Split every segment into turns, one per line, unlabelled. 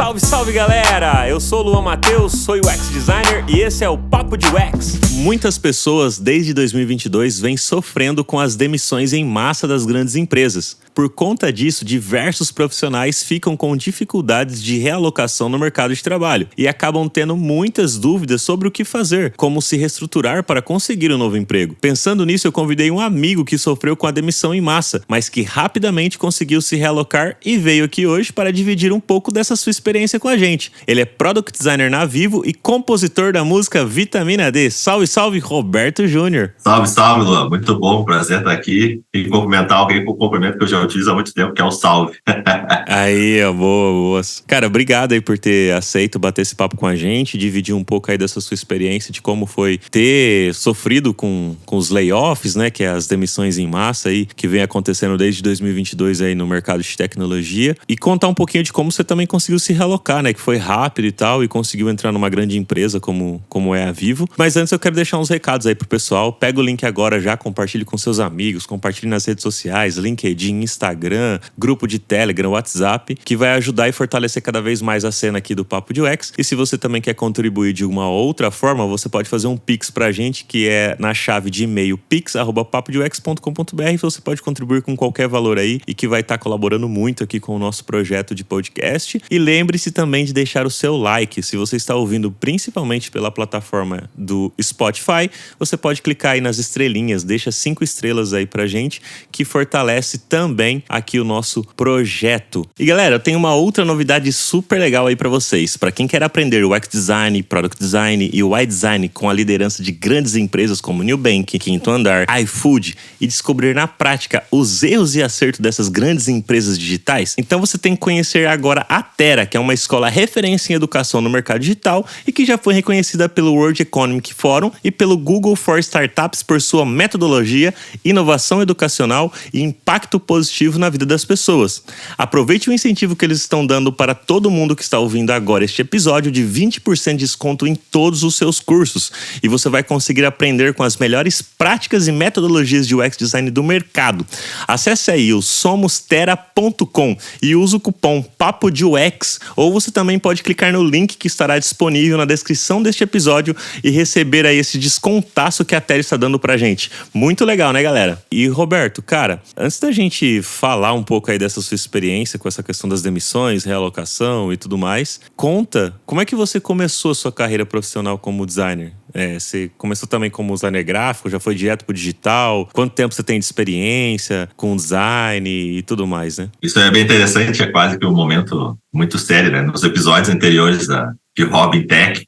Salve, salve galera! Eu sou o Luan Matheus, sou UX Designer e esse é o Papo de UX. Muitas pessoas desde 2022 vêm sofrendo com as demissões em massa das grandes empresas. Por conta disso, diversos profissionais ficam com dificuldades de realocação no mercado de trabalho e acabam tendo muitas dúvidas sobre o que fazer, como se reestruturar para conseguir um novo emprego. Pensando nisso, eu convidei um amigo que sofreu com a demissão em massa, mas que rapidamente conseguiu se realocar e veio aqui hoje para dividir um pouco dessa sua experiência com a gente. Ele é Product Designer na Vivo e compositor da música Vitamina D. Salve, salve, Roberto Júnior.
Salve, salve, Luan. Muito bom, prazer estar aqui e cumprimentar alguém com o cumprimento que eu já utilizo há muito tempo, que é o salve.
Aí, boa, boa. Cara, obrigado aí por ter aceito bater esse papo com a gente, dividir um pouco aí dessa sua experiência de como foi ter sofrido com os layoffs, né, que é as demissões em massa aí, que vem acontecendo desde 2022 aí no mercado de tecnologia, e contar um pouquinho de como você também conseguiu se realocar, né, que foi rápido e tal, e conseguiu entrar numa grande empresa como é a Vivo. Mas antes eu quero deixar uns recados aí pro pessoal. Pega o link agora já, compartilhe com seus amigos, compartilhe nas redes sociais, LinkedIn, Instagram, grupo de Telegram, WhatsApp, que vai ajudar e fortalecer cada vez mais a cena aqui do Papo de UX. E se você também quer contribuir de uma outra forma, você pode fazer um Pix pra gente, que é na chave de e-mail pix@papodeux.com.br. Você pode contribuir com qualquer valor aí e que vai estar colaborando muito aqui com o nosso projeto de podcast. E lembre-se também de deixar o seu like. Se você está ouvindo principalmente pela plataforma do Spotify, você pode clicar aí nas estrelinhas, deixa 5 estrelas aí pra gente, que fortalece também aqui o nosso projeto. E galera, eu tenho uma outra novidade super legal aí pra vocês. Pra quem quer aprender UX Design, Product Design e UI Design com a liderança de grandes empresas como Nubank, Quinto Andar, iFood e descobrir na prática os erros e acertos dessas grandes empresas digitais, então você tem que conhecer agora a Tera, que é uma escola referência em educação no mercado digital e que já foi reconhecida pelo World Economic Forum e pelo Google for Startups por sua metodologia, inovação educacional e impacto positivo na vida das pessoas. Aproveite o incentivo que eles estão dando para todo mundo que está ouvindo agora este episódio de 20% de desconto em todos os seus cursos, e você vai conseguir aprender com as melhores práticas e metodologias de UX Design do mercado. Acesse aí o somostera.com e use o cupom Papo de UX, ou você também pode clicar no link que estará disponível na descrição deste episódio e receber aí esse descontaço que a Tera está dando pra gente. Muito legal, né, galera? E Roberto, cara, antes da gente falar um pouco aí dessa sua experiência com essa questão das demissões, realocação e tudo mais, conta como é que você começou a sua carreira profissional como designer? Você começou também como designer gráfico, já foi direto pro digital? Quanto tempo você tem de experiência com design e tudo mais, né?
Isso é bem interessante, é quase que um momento muito sério, né? Nos episódios anteriores de Hobby em Tech,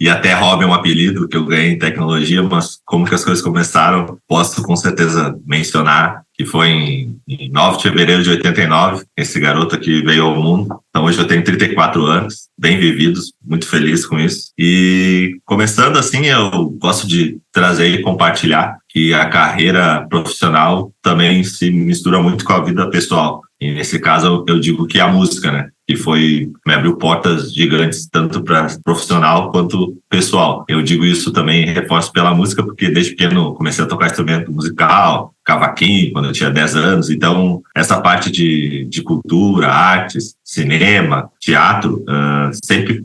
e até Hobby é um apelido que eu ganhei em tecnologia, mas como que as coisas começaram, posso com certeza mencionar que foi em 9 de fevereiro de 89, esse garoto aqui veio ao mundo. Então hoje eu tenho 34 anos, bem vividos, muito feliz com isso. E começando assim, eu gosto de trazer e compartilhar que a carreira profissional também se mistura muito com a vida pessoal. E nesse caso eu digo que é a música, né? Que me abriu portas gigantes, tanto para profissional quanto pessoal. Eu digo isso também, reforço pela música, porque desde pequeno comecei a tocar instrumento musical, cavaquinho, quando eu tinha 10 anos. Então, essa parte de cultura, artes, cinema, teatro, sempre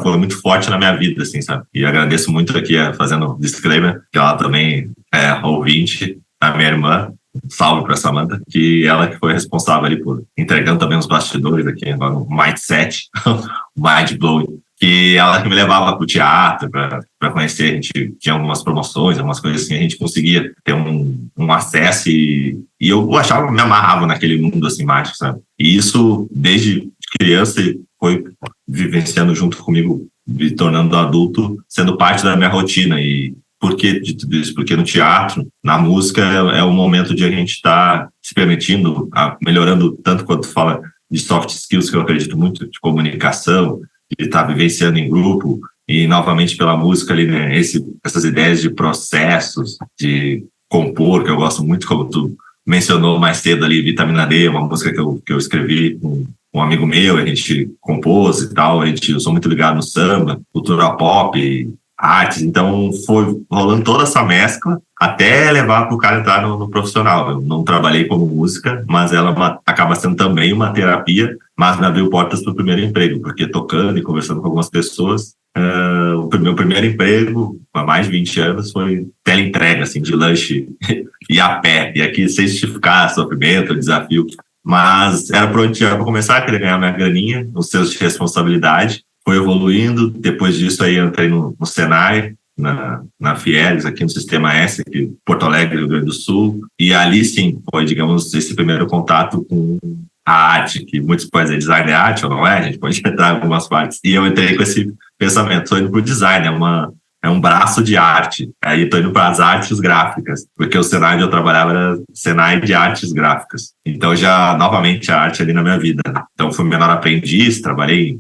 foi muito forte na minha vida, assim, sabe? E agradeço muito aqui, fazendo disclaimer, que ela também é ouvinte, a minha irmã. Salve para Samantha, que ela que foi responsável ali por entregando também os bastidores aqui, o mindset, o mind blowing, que ela que me levava para o teatro, para conhecer. A gente tinha algumas promoções, algumas coisas assim, a gente conseguia ter um acesso e eu achava, me amarrava naquele mundo assim mágico, sabe? E isso desde criança foi vivenciando junto comigo, me tornando adulto, sendo parte da minha rotina. E por que de tudo isso? Porque no teatro, na música, é o momento de a gente estar se permitindo, melhorando tanto quanto fala de soft skills, que eu acredito muito, de comunicação, de estar vivenciando em grupo, e novamente pela música ali, né? Essas ideias de processos, de compor, que eu gosto muito, como tu mencionou mais cedo ali, Vitamina D, uma música que eu escrevi com um amigo meu, a gente compôs e tal, eu sou muito ligado no samba, cultura pop, artes. Então, foi rolando toda essa mescla até levar para o cara entrar no profissional. Eu não trabalhei como música, mas ela acaba sendo também uma terapia, mas me abriu portas para o primeiro emprego, porque tocando e conversando com algumas pessoas, o meu primeiro emprego, há mais de 20 anos, foi teleentrega, assim, de lanche e a pé. E aqui, sem justificar sofrimento, desafio. Mas era para onde ia começar, queria ganhar minha graninha, os seus de responsabilidade. Foi evoluindo. Depois disso, aí eu entrei no Senai, na Fieres, aqui no Sistema S, aqui em Porto Alegre, Rio Grande do Sul. E ali, sim, foi, digamos, esse primeiro contato com a arte, que muitos podem dizer design é arte ou não é, a gente pode entrar em algumas partes. E eu entrei com esse pensamento, estou indo para o design, é um braço de arte. Aí estou indo para as artes gráficas, porque o Senai onde eu trabalhava era Senai de artes gráficas. Então já, novamente, a arte ali na minha vida. Então fui menor aprendiz, trabalhei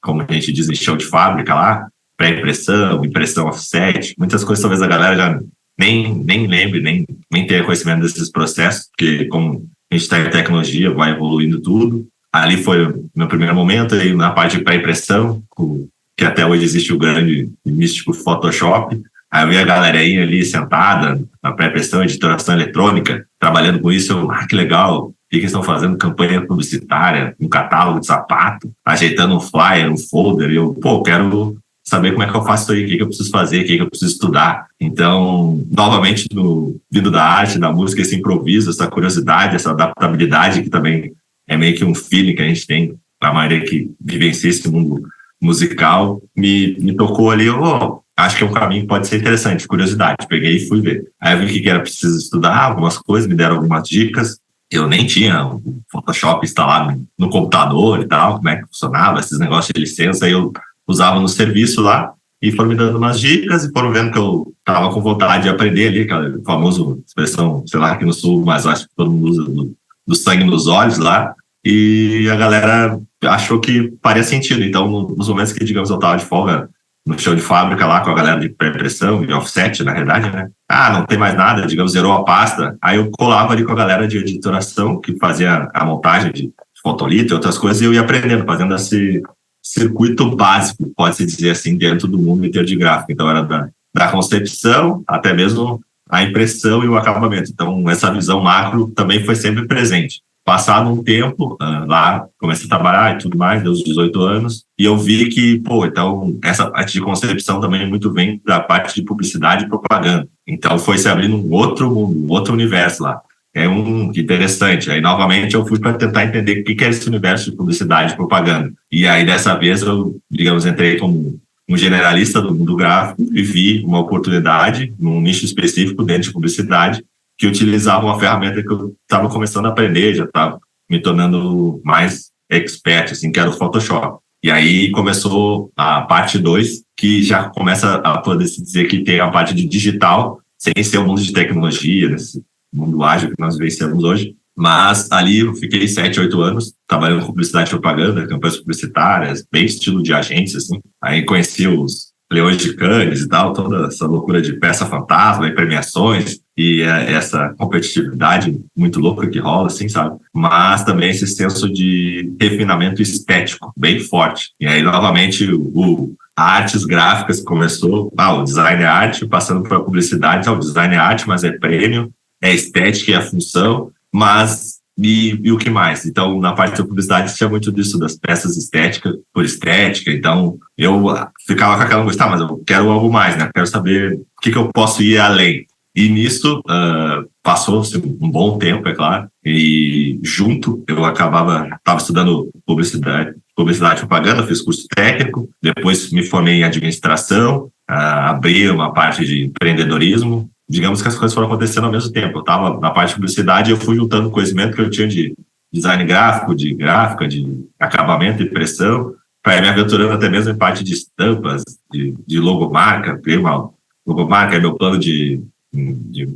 como a gente diz, em chão de fábrica lá, pré-impressão, impressão offset, muitas coisas talvez a galera já nem lembre, nem tenha conhecimento desses processos, porque como a gente está em tecnologia, vai evoluindo tudo. Ali foi o meu primeiro momento, aí na parte de pré-impressão, que até hoje existe o grande e místico Photoshop. Aí eu vi a galerinha ali sentada na pré-impressão, editoração eletrônica, trabalhando com isso. Que legal, o que eles estão fazendo? Campanha publicitária, um catálogo de sapato, ajeitando um flyer, um folder. E eu, quero saber como é que eu faço isso aí, o que eu preciso fazer, o que eu preciso estudar. Então, novamente, vindo da arte, da música, esse improviso, essa curiosidade, essa adaptabilidade, que também é meio que um feeling que a gente tem, a maioria que vivencia esse mundo musical, me tocou ali. Acho que é um caminho que pode ser interessante, curiosidade. Peguei e fui ver. Aí eu vi que era preciso estudar algumas coisas, me deram algumas dicas. Eu nem tinha o Photoshop instalado no computador e tal, como é que funcionava, esses negócios de licença. Aí eu usava no serviço lá e foram me dando umas dicas e foram vendo que eu estava com vontade de aprender ali, aquela famosa expressão, sei lá, aqui no Sul, mas acho que todo mundo usa do sangue nos olhos lá. E a galera achou que faria sentido. Então, nos momentos que, digamos, eu estava de folga no chão de fábrica lá com a galera de pré-impressão, de offset, na verdade, né? Não tem mais nada, digamos, zerou a pasta. Aí eu colava ali com a galera de editoração, que fazia a montagem de fotolito e outras coisas, e eu ia aprendendo, fazendo esse circuito básico, pode-se dizer assim, dentro do mundo inteiro de gráfico. Então, era da concepção até mesmo a impressão e o acabamento. Então, essa visão macro também foi sempre presente. Passado um tempo, lá comecei a trabalhar e tudo mais, deu uns 18 anos, e eu vi que, então, essa parte de concepção também muito vem da parte de publicidade e propaganda. Então, foi se abrindo um outro mundo, um outro universo lá. Que interessante. Aí, novamente, eu fui para tentar entender o que é esse universo de publicidade e propaganda. E aí, dessa vez, eu, digamos, entrei como um generalista do mundo gráfico e vi uma oportunidade num nicho específico dentro de publicidade, que utilizava uma ferramenta que eu estava começando a aprender, já estava me tornando mais expert, assim, que era o Photoshop. E aí começou a parte 2, que já começa a poder se dizer que tem a parte de digital, sem ser o mundo de tecnologia, nesse mundo ágil que nós vencemos hoje. Mas ali eu fiquei 7, 8 anos trabalhando com publicidade e propaganda, campanhas publicitárias, bem estilo de agência, assim. Aí conheci os Leões de Cannes e tal, toda essa loucura de peça fantasma e premiações e essa competitividade muito louca que rola, assim, sabe? Mas também esse senso de refinamento estético bem forte. E aí, novamente, artes gráficas começou, o design é arte, passando para a publicidade, o design é arte, mas é prêmio, é estética e a função, mas e o que mais? Então, na parte da publicidade, tinha muito disso, das peças estéticas, por estética. Então, eu ficava com aquela coisa, mas eu quero algo mais, né? Quero saber o que eu posso ir além. E nisso, passou-se um bom tempo, é claro, e junto, eu estava estudando publicidade e propaganda, fiz curso técnico, depois me formei em administração, abri uma parte de empreendedorismo. Digamos que as coisas foram acontecendo ao mesmo tempo. Eu estava na parte de publicidade e eu fui juntando o conhecimento que eu tinha de design gráfico, de gráfica, de acabamento e impressão, para me aventurando até mesmo em parte de estampas, de logomarca. Criei uma logomarca, é meu plano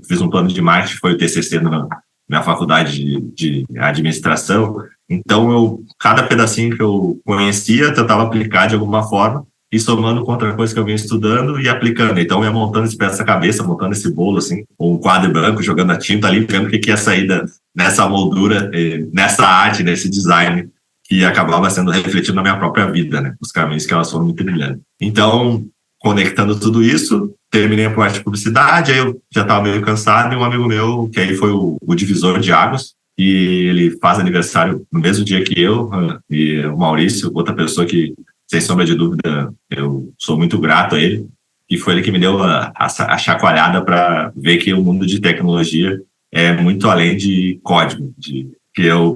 fiz um plano de marketing, foi o TCC na minha faculdade de administração. Então, cada pedacinho que eu conhecia, eu tentava aplicar de alguma forma, e somando com outra coisa que eu vinha estudando e aplicando. Então, eu ia montando esse peça-cabeça, montando esse bolo, assim, um quadro branco, jogando a tinta ali, vendo o que ia sair nessa moldura, nessa arte, nesse design, que acabava sendo refletido na minha própria vida, né? Os caminhos que elas foram me trilhando. Então, conectando tudo isso, terminei a parte de publicidade, aí eu já estava meio cansado, e um amigo meu, que aí foi o divisor de águas, e ele faz aniversário no mesmo dia que eu, e o Maurício, outra pessoa que, sem sombra de dúvida, eu sou muito grato a ele, e foi ele que me deu a chacoalhada para ver que o mundo de tecnologia é muito além de código,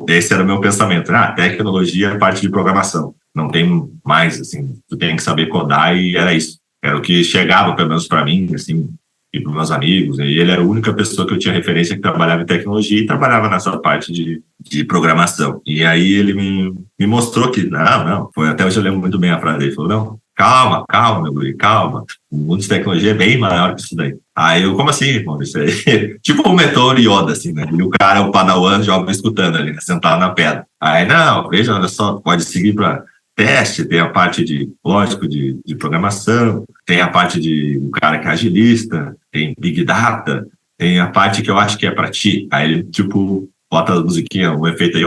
esse era o meu pensamento, tecnologia é parte de programação, não tem mais, assim, tu tem que saber codar, e era isso. Era o que chegava, pelo menos para mim, assim, e para meus amigos. E ele era a única pessoa que eu tinha referência que trabalhava em tecnologia e trabalhava nessa parte de programação. E aí ele me mostrou que, não, foi até hoje eu lembro muito bem a frase dele. Ele falou, não, calma, meu guri, calma. O mundo de tecnologia é bem maior que isso daí. Aí eu, como assim, irmão? Isso aí? Tipo o mentor Yoda, assim, né? E o cara, o Padawan, jovem escutando ali, né? Sentado na pedra. Aí, não, veja, olha só, pode seguir para teste, tem a parte de, lógico, de programação, tem a parte de um cara que é agilista, tem Big Data, tem a parte que eu acho que é para ti. Aí ele, tipo, bota a musiquinha, um efeito aí,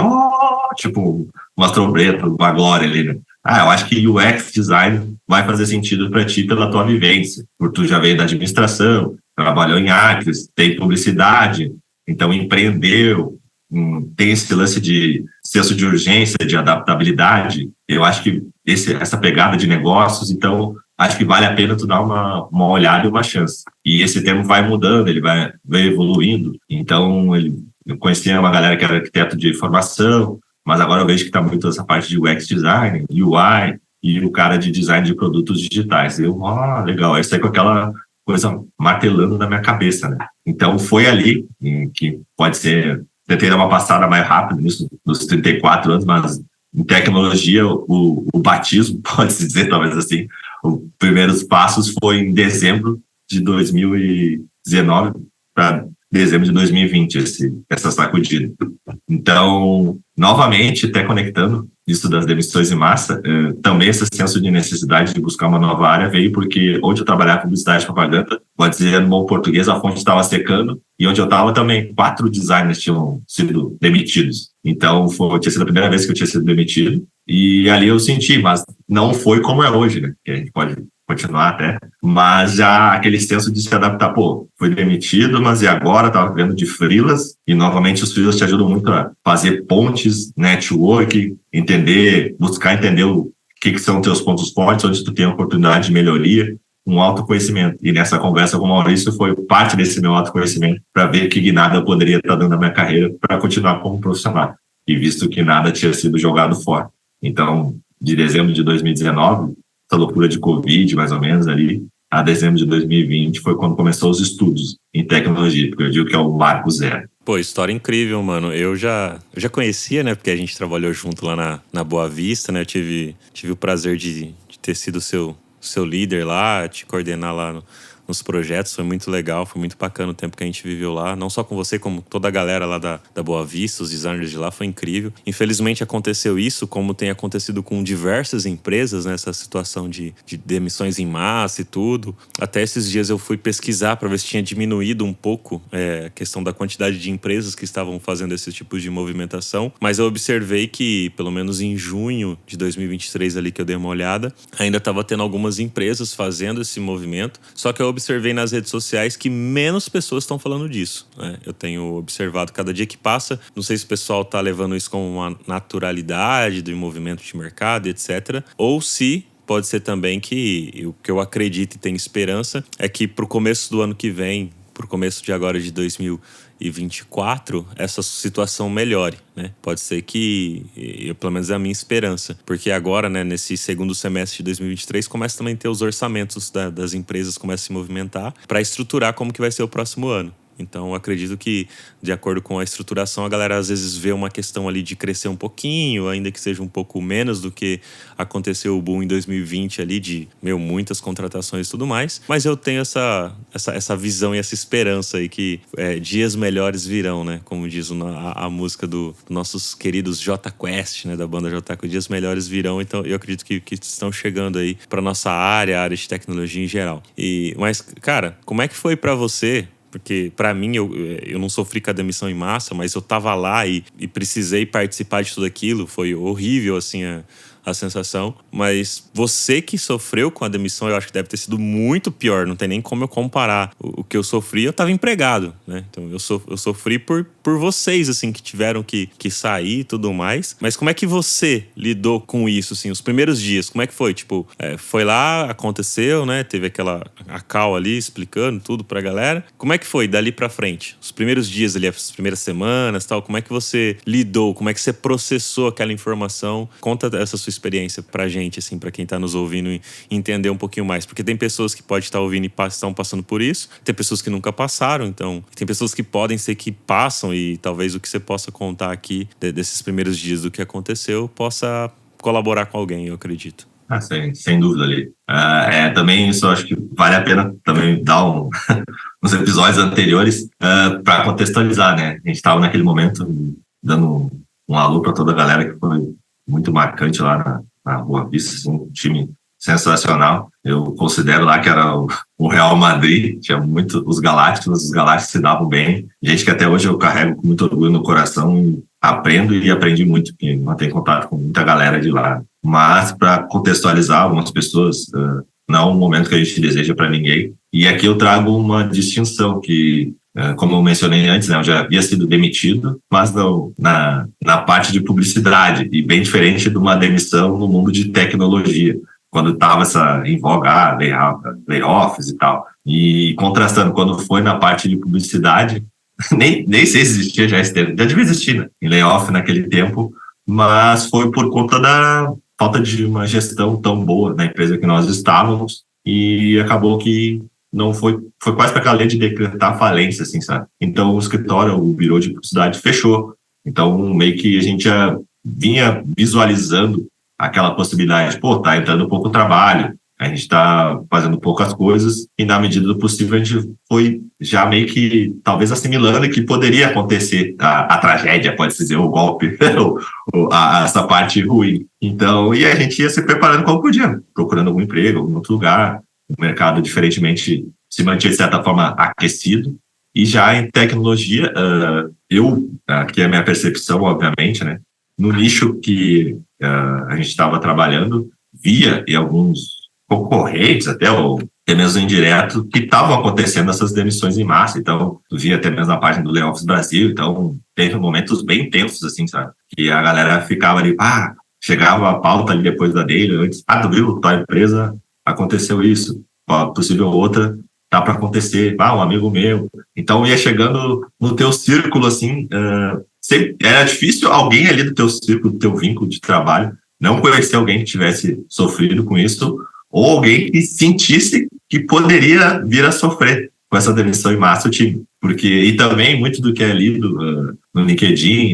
tipo, uma trombeta, uma glória ali, né? Eu acho que UX design vai fazer sentido para ti pela tua vivência, porque tu já veio da administração, trabalhou em artes, tem publicidade, então empreendeu, tem esse lance de senso de urgência, de adaptabilidade. Eu acho que essa pegada de negócios, então, acho que vale a pena tu dar uma olhada e uma chance. E esse termo vai mudando, ele vai evoluindo. Então, eu conhecia uma galera que era arquiteto de formação, mas agora eu vejo que está muito essa parte de UX design, UI, e o cara de design de produtos digitais. Legal, isso aí com aquela coisa martelando na minha cabeça, né? Então, foi ali que pode ser... Tentei dar uma passada mais rápida nisso, nos 34 anos, mas em tecnologia, o batismo, pode-se dizer talvez assim, os primeiros passos foi em dezembro de 2019 para dezembro de 2020, essa sacudida. Então, novamente, até conectando isso das demissões em massa, também esse senso de necessidade de buscar uma nova área veio porque onde eu trabalhava com publicidade e propaganda, pode dizer no bom português, a fonte estava secando, e onde eu estava também, 4 designers tinham sido demitidos. Então, tinha sido a primeira vez que eu tinha sido demitido, e ali eu senti, mas não foi como é hoje, né? Que a gente pode continuar até, mas já aquele senso de se adaptar, foi demitido, mas e agora? Estava vendo de freelas, e novamente os freelas te ajudam muito a fazer pontes, network, buscar entender o que são teus pontos fortes, onde tu tem oportunidade de melhoria, um autoconhecimento. E nessa conversa com o Maurício foi parte desse meu autoconhecimento para ver que nada eu poderia estar dando na minha carreira para continuar como profissional. E visto que nada tinha sido jogado fora. Então, de dezembro de 2019, essa loucura de Covid, mais ou menos, ali, a dezembro de 2020 foi quando começou os estudos em tecnologia, porque eu digo que é o marco zero.
Pô, história incrível, mano. Eu já conhecia, né? Porque a gente trabalhou junto lá na Boa Vista, né? Eu tive o prazer de ter sido seu líder lá, te coordenar lá nos projetos. Foi muito legal, foi muito bacana o tempo que a gente viveu lá. Não só com você, como toda a galera lá da Boa Vista, os designers de lá, foi incrível. Infelizmente aconteceu isso, como tem acontecido com diversas empresas, né? Essa situação de demissões em massa e tudo. Até esses dias eu fui pesquisar para ver se tinha diminuído um pouco a questão da quantidade de empresas que estavam fazendo esse tipo de movimentação. Mas eu observei que, pelo menos em junho de 2023 ali que eu dei uma olhada, ainda estava tendo algumas empresas fazendo esse movimento. Só que eu observei nas redes sociais que menos pessoas estão falando disso, né? Eu tenho observado cada dia que passa, não sei se o pessoal está levando isso como uma naturalidade do movimento de mercado, etc. Ou se pode ser também que o que eu acredito e tenho esperança é que para o começo do ano que vem, para o começo de agora de 2024, essa situação melhore, né? Pode ser que, pelo menos é a minha esperança, porque agora, né, nesse segundo semestre de 2023, começa também a ter os orçamentos das empresas, começam a se movimentar para estruturar como que vai ser o próximo ano. Então, eu acredito que, de acordo com a estruturação, a galera às vezes vê uma questão ali de crescer um pouquinho, ainda que seja um pouco menos do que aconteceu o boom em 2020 ali, de, muitas contratações e tudo mais. Mas eu tenho essa visão e essa esperança aí que dias melhores virão, né? Como diz a música dos nossos queridos Jota Quest, né? Da banda Jota Quest, dias melhores virão. Então, eu acredito que estão chegando aí para nossa área, a área de tecnologia em geral. Mas, cara, como é que foi para você? Porque, para mim, eu não sofri com a demissão em massa, mas eu tava lá e precisei participar de tudo aquilo. Foi horrível, assim, a sensação. Mas você que sofreu com a demissão, eu acho que deve ter sido muito pior. Não tem nem como eu comparar o que eu sofri. Eu estava empregado, né? Então eu sofri por vocês, assim, que tiveram que sair e tudo mais. Mas como é que você lidou com isso, assim, os primeiros dias? Como é que foi? Tipo, foi lá, aconteceu, né? Teve a call ali explicando tudo pra galera. Como é que foi dali pra frente? Os primeiros dias ali, as primeiras semanas, tal. Como é que você lidou? Como é que você processou aquela informação? Conta essa sua experiência pra gente, assim, pra quem tá nos ouvindo e entender um pouquinho mais. Porque tem pessoas que podem estar ouvindo e estão passando por isso. Tem pessoas que nunca passaram, então... Tem pessoas que podem ser que passam e talvez o que você possa contar aqui desses primeiros dias do que aconteceu possa colaborar com alguém, eu acredito.
Sem dúvida ali. Também isso eu acho que vale a pena também dar uns episódios anteriores para contextualizar, né? A gente estava naquele momento dando um alô para toda a galera que foi muito marcante lá na Boa Vista, assim, um time sensacional. Eu considero lá que era o Real Madrid, tinha muito os Galácticos se davam bem. Gente que até hoje eu carrego com muito orgulho no coração e aprendo e aprendi muito, porque mantenho contato com muita galera de lá. Mas para contextualizar algumas pessoas, não é um momento que a gente deseja para ninguém. E aqui eu trago uma distinção que, como eu mencionei antes, né, eu já havia sido demitido, mas não, na parte de publicidade, e bem diferente de uma demissão no mundo de tecnologia, quando estava em voga, layoffs e tal. E contrastando, quando foi na parte de publicidade, nem sei se existia já esse termo, já devia existir, né, em layoff naquele tempo, mas foi por conta da falta de uma gestão tão boa na empresa que nós estávamos, e acabou que não foi quase para aquela linha de decretar falência, assim, sabe? Então o escritório, o birô de publicidade fechou. Então meio que a gente já vinha visualizando aquela possibilidade, tá entrando pouco trabalho, a gente está fazendo poucas coisas, e na medida do possível a gente foi já meio que talvez assimilando que poderia acontecer a tragédia, pode-se dizer, o golpe, essa parte ruim. Então, e a gente ia se preparando como podia, procurando algum emprego, algum outro lugar. O mercado, diferentemente, se mantinha de certa forma aquecido. E já em tecnologia, aqui é a minha percepção, obviamente, né? No nicho que a gente estava trabalhando, via e alguns concorrentes, até mesmo indireto, que estavam acontecendo essas demissões em massa. Então, eu vi até mesmo na página do Layoffs Brasil, então teve momentos bem tensos, assim, sabe? Que a galera ficava ali, chegava a pauta ali depois da dele, antes, tu viu, tua empresa, aconteceu isso, possível outra, tá para acontecer, um amigo meu. Então, ia chegando no teu círculo, assim, era difícil alguém ali do teu círculo, do teu vínculo de trabalho, não conhecer alguém que tivesse sofrido com isso, ou alguém que sentisse que poderia vir a sofrer com essa demissão em massa do time. E também muito do que é lido no LinkedIn,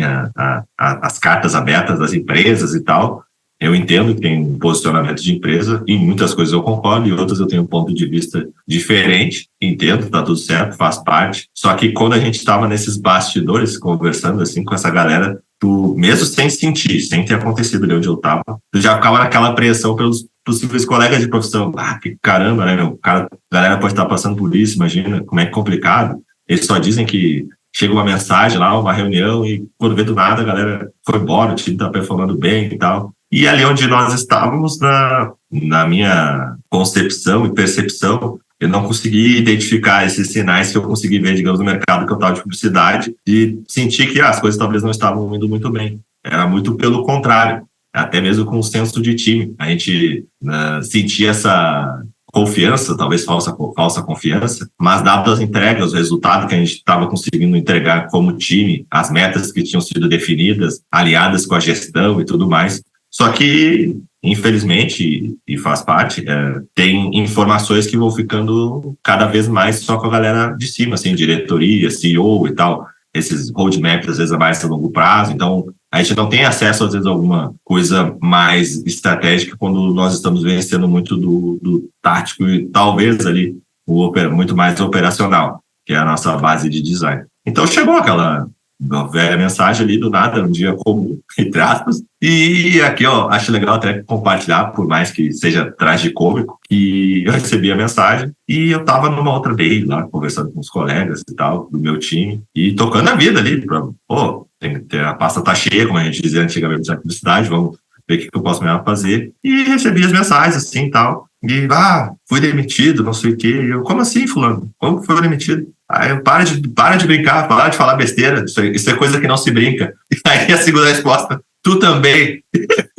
as cartas abertas das empresas e tal, eu entendo que tem um posicionamento de empresa, e muitas coisas eu concordo, e outras eu tenho um ponto de vista diferente, entendo, tá tudo certo, faz parte. Só que quando a gente estava nesses bastidores, conversando assim com essa galera, tu, mesmo sem sentir, sem ter acontecido ali onde eu estava, tu já ficava naquela apreensão pelos possíveis colegas de profissão. Que caramba, né, meu? A galera pode estar passando por isso, imagina como é complicado. Eles só dizem que chega uma mensagem lá, uma reunião, e quando vê do nada, a galera foi embora, o time tá performando bem e tal. E ali onde nós estávamos, na minha concepção e percepção, eu não consegui identificar esses sinais que eu consegui ver, digamos, no mercado que eu estava de publicidade, e sentir que as coisas talvez não estavam indo muito bem. Era muito pelo contrário, até mesmo com o senso de time. A gente sentia essa confiança, talvez falsa confiança, mas dadas as entregas, o resultado que a gente estava conseguindo entregar como time, as metas que tinham sido definidas, aliadas com a gestão e tudo mais. Só que, infelizmente, e faz parte, tem informações que vão ficando cada vez mais só com a galera de cima, assim, diretoria, CEO e tal, esses roadmaps às vezes a mais a longo prazo. Então, a gente não tem acesso, às vezes, a alguma coisa mais estratégica quando nós estamos vencendo muito do tático e talvez ali muito mais operacional, que é a nossa base de design. Então, chegou aquela velha mensagem ali do nada, um dia comum, entre aspas. E aqui, acho legal até compartilhar, por mais que seja tragicômico, que eu recebi a mensagem e eu tava numa outra day lá, conversando com os colegas e tal, do meu time, e tocando a vida ali, a pasta tá cheia, como a gente dizia antigamente na publicidade, vamos ver o que eu posso melhor fazer. E recebi as mensagens, assim, e tal. E, fui demitido, não sei o quê. E eu, como assim, fulano? Como foi demitido? Aí eu, para de brincar, para de falar besteira. Isso é coisa que não se brinca. E aí a segunda resposta, tu também.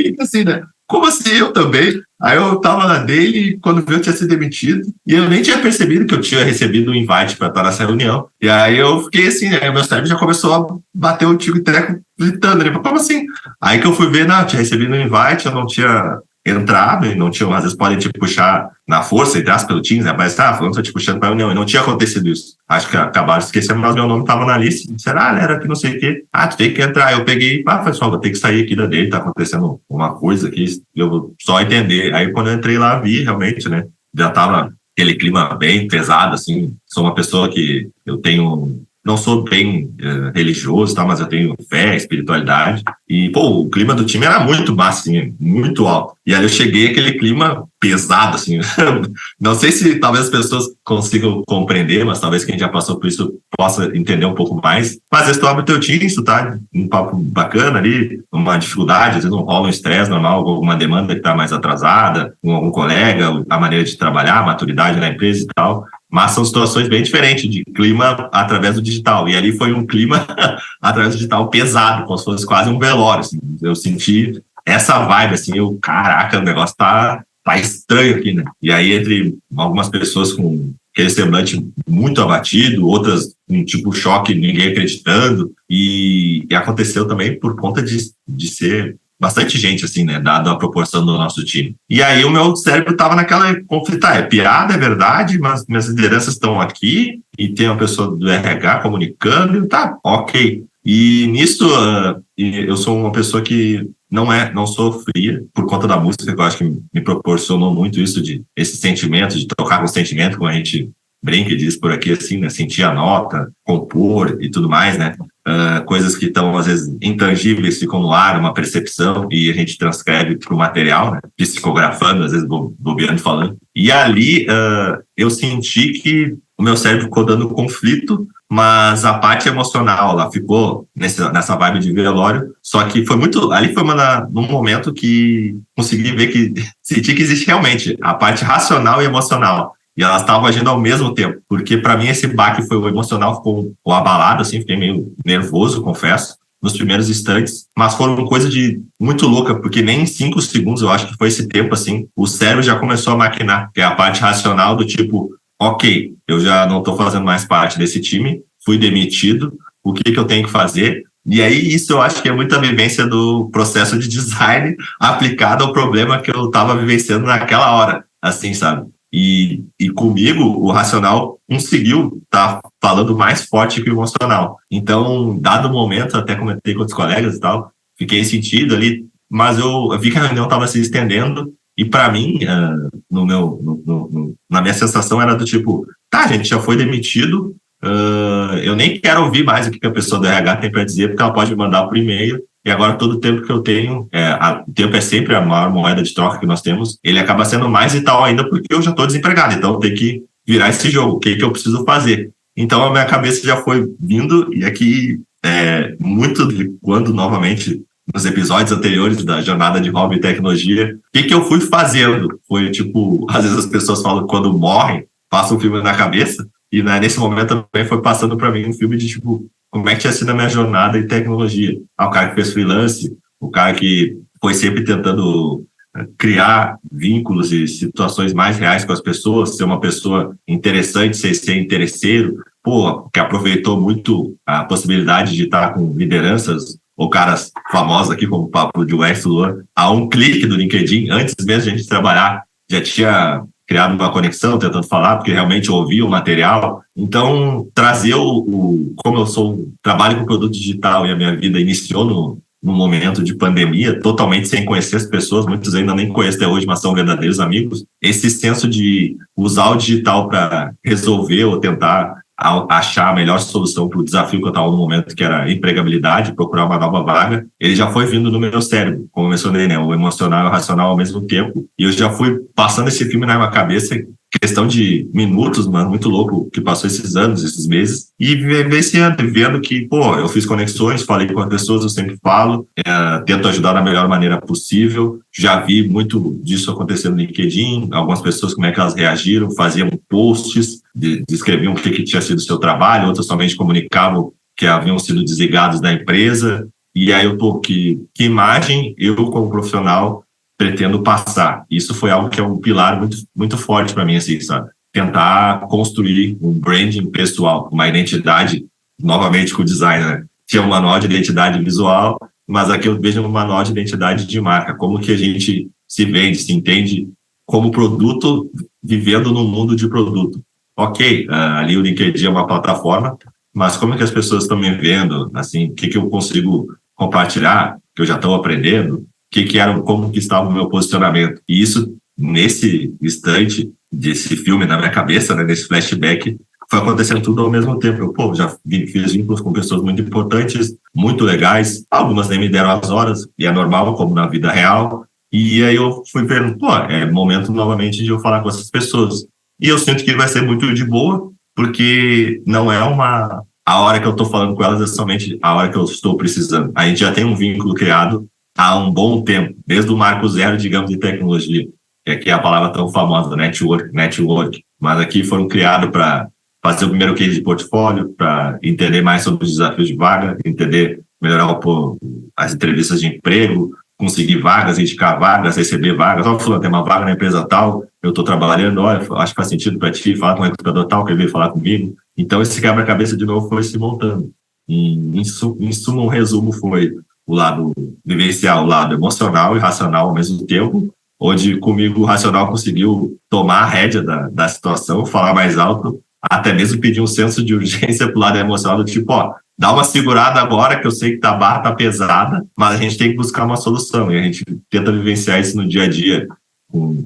Fica assim, né? Como assim eu também? Aí eu tava na dele e quando viu eu tinha sido demitido. E eu nem tinha percebido que eu tinha recebido um invite para estar nessa reunião. E aí eu fiquei assim, né? Meu cérebro já começou a bater o tiro e treco gritando. Ele falou, como assim? Aí que eu fui ver, não, eu tinha recebido um invite, eu não tinha entrado e não tinha, às vezes podem te puxar na força, entre aspas, pelo Teams, né? Mas falando, tô te puxando para reunião. E não tinha acontecido isso. Acho que acabaram esquecendo, mas meu nome tava na lista. Será? Era que não sei o quê. Tu tem que entrar. Eu peguei, pessoal, vou ter que sair aqui da dele, tá acontecendo uma coisa aqui, eu vou só entender. Aí quando eu entrei lá, vi realmente, né? Já tava aquele clima bem pesado, assim. Sou uma pessoa que eu tenho... Não sou bem religioso, tá? Mas eu tenho fé, espiritualidade. E, o clima do time era muito baixo, assim, muito alto. E aí eu cheguei aquele clima pesado, assim. Não sei se talvez as pessoas consigam compreender, mas talvez quem já passou por isso possa entender um pouco mais. Mas às vezes tu abre o teu time, isso tá um papo bacana ali, uma dificuldade, às vezes não rola um estresse normal, alguma demanda que tá mais atrasada, com algum colega, a maneira de trabalhar, a maturidade na empresa e tal. Mas são situações bem diferentes, de clima através do digital. E ali foi um clima através do digital pesado, como se fosse quase um velório. Assim. Eu senti essa vibe, assim, caraca, o negócio tá estranho aqui, né? E aí, entre algumas pessoas com aquele semblante muito abatido, outras com tipo choque, ninguém acreditando. E aconteceu também por conta de ser bastante gente, assim, né? Dado a proporção do nosso time. E aí o meu cérebro tava naquela conflito, é piada, é verdade, mas minhas lideranças estão aqui e tem uma pessoa do RH comunicando, e tá, ok. E nisso, eu sou uma pessoa que não sou fria por conta da música, que eu acho que me proporcionou muito isso, esse sentimento, de tocar com sentimento, como a gente brinca e diz por aqui, assim, né? Sentir a nota, compor e tudo mais, né? Coisas que estão, às vezes, intangíveis, ficam no ar, uma percepção, e a gente transcreve para o material, né? Psicografando, às vezes, bobeando falando. E ali, eu senti que o meu cérebro ficou dando conflito, mas a parte emocional, ela ficou nessa vibe de velório, só que ali foi num momento que consegui ver senti que existe realmente a parte racional e emocional. E elas estavam agindo ao mesmo tempo, porque para mim esse baque foi o emocional, ficou abalado, assim, fiquei meio nervoso, confesso, nos primeiros instantes, mas foi uma coisa de muito louca, porque nem em 5 segundos, eu acho que foi esse tempo, assim, o cérebro já começou a maquinar, que é a parte racional do tipo, ok, eu já não estou fazendo mais parte desse time, fui demitido, o que eu tenho que fazer? E aí isso eu acho que é muita vivência do processo de design aplicado ao problema que eu estava vivenciando naquela hora, assim, sabe? E comigo, o racional conseguiu estar falando mais forte que o emocional. Então, dado o momento, até comentei com outros colegas e tal, fiquei sentido ali, mas eu vi que a reunião estava se estendendo e para mim, na minha sensação era do tipo, tá, gente, já foi demitido, eu nem quero ouvir mais o que a pessoa do RH tem para dizer, porque ela pode me mandar por e-mail. E agora todo o tempo que eu tenho, o tempo é sempre a maior moeda de troca que nós temos, ele acaba sendo mais vital ainda porque eu já estou desempregado, então eu tenho que virar esse jogo, o que eu preciso fazer? Então a minha cabeça já foi vindo, e aqui, muito de quando novamente, nos episódios anteriores da jornada de hobby e tecnologia, o que eu fui fazendo? Foi tipo, às vezes as pessoas falam que quando morrem, passa um filme na cabeça, e nesse momento também foi passando para mim um filme de tipo, como é que tinha sido a minha jornada em tecnologia? O cara que fez freelance, o cara que foi sempre tentando criar vínculos e situações mais reais com as pessoas, ser uma pessoa interessante, ser interesseiro, que aproveitou muito a possibilidade de estar com lideranças ou caras famosos aqui, como o papo de Wes Luan, a um clique do LinkedIn, antes mesmo de a gente trabalhar, já tinha criado uma conexão, tentando falar, porque realmente eu ouvia o material. Então, trazer como eu trabalho com produto digital e a minha vida iniciou no momento de pandemia, totalmente sem conhecer as pessoas, muitos ainda nem conhecem até hoje, mas são verdadeiros amigos. Esse senso de usar o digital para resolver ou tentar achar a melhor solução para o desafio que eu estava no momento, que era a empregabilidade, procurar uma nova vaga, ele já foi vindo no meu cérebro, como eu mencionei, né? O emocional e o racional ao mesmo tempo. E eu já fui passando esse filme na minha cabeça questão de minutos, mano, muito louco que passou esses anos, esses meses, e vivenciando, vendo que, pô, eu fiz conexões, falei com as pessoas, eu sempre falo, tento ajudar da melhor maneira possível. Já vi muito disso acontecer no LinkedIn, algumas pessoas, como é que elas reagiram, faziam posts, descreviam o que tinha sido o seu trabalho, outras somente comunicavam que haviam sido desligados da empresa, e aí que imagem eu, como profissional, pretendo passar. Isso foi algo que é um pilar muito, muito forte para mim, assim, sabe? Tentar construir um branding pessoal, uma identidade, novamente com o design, né? Tinha um manual de identidade visual, mas aqui eu vejo um manual de identidade de marca, como que a gente se vende, se entende como produto, vivendo no mundo de produto. Ok, ali o LinkedIn é uma plataforma, mas como que as pessoas estão me vendo, assim, o que eu consigo compartilhar, que eu já estou aprendendo, como que estava o meu posicionamento. E isso, nesse instante desse filme na minha cabeça, né, nesse flashback, foi acontecendo tudo ao mesmo tempo. Eu, já fiz vínculos com pessoas muito importantes, muito legais, algumas nem me deram as horas, e é normal, como na vida real. E aí eu fui vendo, é momento novamente de eu falar com essas pessoas. E eu sinto que vai ser muito de boa, porque não é a hora que eu estou falando com elas é somente a hora que eu estou precisando. A gente já tem um vínculo criado há um bom tempo, desde o marco zero, digamos, de tecnologia, que aqui é a palavra tão famosa, network. Mas aqui foram criados para fazer o primeiro case de portfólio, para entender mais sobre os desafios de vaga, entender, melhorar as entrevistas de emprego, conseguir vagas, indicar vagas, receber vagas. Ó, fulano, tem uma vaga na empresa tal, eu estou trabalhando, olha, acho que faz sentido para ti, falar com o recrutador tal, que ele veio falar comigo. Então, esse quebra-cabeça, de novo, foi se montando. E, em suma, um resumo foi o lado vivencial, o lado emocional e racional ao mesmo tempo, onde comigo o racional conseguiu tomar a rédea da situação, falar mais alto, até mesmo pedir um senso de urgência pro lado emocional, do tipo, dá uma segurada agora, que eu sei que a barra tá pesada, mas a gente tem que buscar uma solução, e a gente tenta vivenciar isso no dia a dia,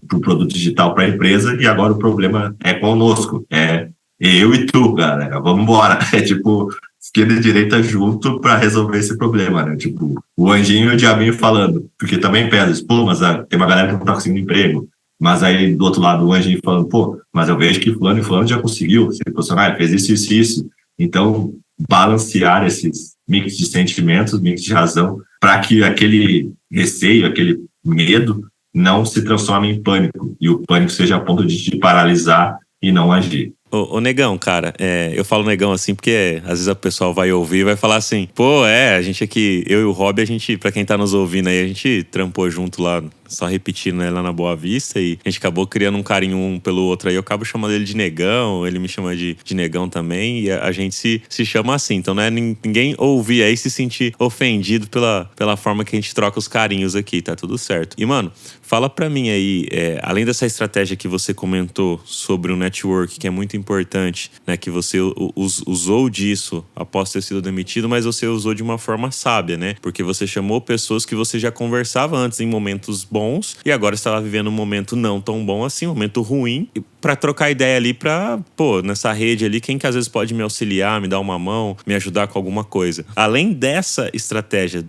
pro produto digital para a empresa, e agora o problema é conosco, é eu e tu, galera, vamos embora, é tipo esquerda e direita junto para resolver esse problema, né? Tipo, o anjinho e o diabinho falando, porque também pesa, pô, mas tem uma galera que não tá conseguindo emprego, mas aí do outro lado o anjinho falando, pô, mas eu vejo que fulano e fulano já conseguiu se posicionar, fez isso. Então, balancear esses mix de sentimentos, mix de razão, para que aquele receio, aquele medo não se transforme em pânico, e o pânico seja a ponto de te paralisar e não agir.
Ô, Negão, cara, eu falo Negão assim porque às vezes o pessoal vai ouvir e vai falar assim, pô, a gente aqui, eu e o Rob, a gente, pra quem tá nos ouvindo aí, a gente trampou junto lá, só repetindo, né, lá na Boa Vista, e a gente acabou criando um carinho um pelo outro aí, eu acabo chamando ele de Negão, ele me chama de Negão também, e a gente se chama assim, então não é ninguém ouvir aí se sentir ofendido pela forma que a gente troca os carinhos aqui, tá tudo certo. E, mano, fala pra mim aí, além dessa estratégia que você comentou sobre o network, que é muito importante, né, que você usou disso após ter sido demitido, mas você usou de uma forma sábia, né, porque você chamou pessoas que você já conversava antes em momentos bons, e agora estava vivendo um momento não tão bom assim, um momento ruim, para trocar ideia ali pra, nessa rede ali, quem que às vezes pode me auxiliar, me dar uma mão, me ajudar com alguma coisa. Além dessa estratégia,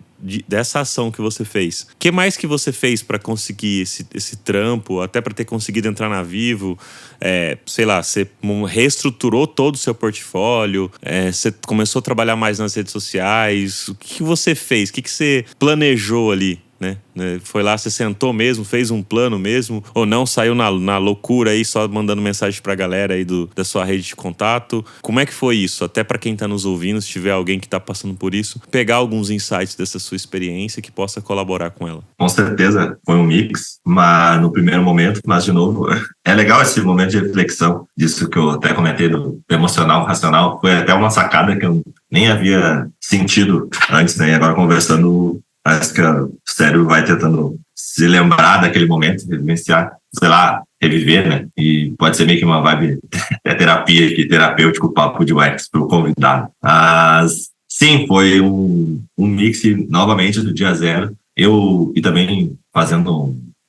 dessa ação que você fez, o que mais que você fez para conseguir esse trampo, até para ter conseguido entrar na Vivo? Sei lá, você reestruturou todo o seu portfólio, você começou a trabalhar mais nas redes sociais, o que você fez? O que você planejou ali? Né? Foi lá, você sentou mesmo, fez um plano mesmo, ou não, saiu na loucura aí, só mandando mensagem pra galera aí da sua rede de contato? Como é que foi isso? Até pra quem tá nos ouvindo, se tiver alguém que tá passando por isso, pegar alguns insights dessa sua experiência que possa colaborar com ela.
Com certeza foi um mix, mas no primeiro momento, mas de novo, é legal esse momento de reflexão, disso que eu até comentei do emocional, racional, foi até uma sacada que eu nem havia sentido antes, né? E agora conversando, acho que o cérebro vai tentando se lembrar daquele momento, vivenciar, sei lá, reviver, né? E pode ser meio que uma vibe terapia aqui, terapêutico, papo de UX para o convidado. Mas, sim, foi um mix, novamente, do dia zero. E também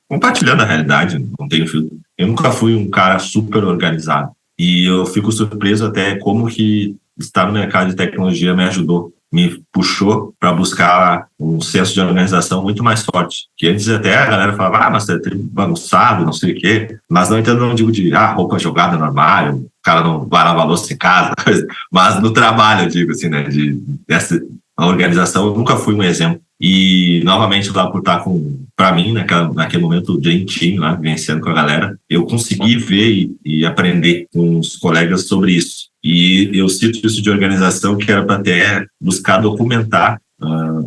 compartilhando a realidade, não tenho filtro. Eu nunca fui um cara super organizado. E eu fico surpreso até como que estar no mercado de tecnologia me ajudou me puxou para buscar um senso de organização muito mais forte. Que antes até a galera falava, mas você é bagunçado, não sei o quê. Mas não digo de roupa jogada no armário, o cara não guardava a louça em casa, mas no trabalho, eu digo assim, né? A organização, eu nunca fui um exemplo. E, novamente, lá por estar para mim, naquele momento, o Dream Team, lá, vivenciando com a galera, eu consegui ver e aprender com os colegas sobre isso. E eu cito isso de organização, que era para até buscar documentar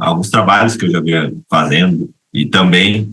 alguns trabalhos que eu já vinha fazendo. E também,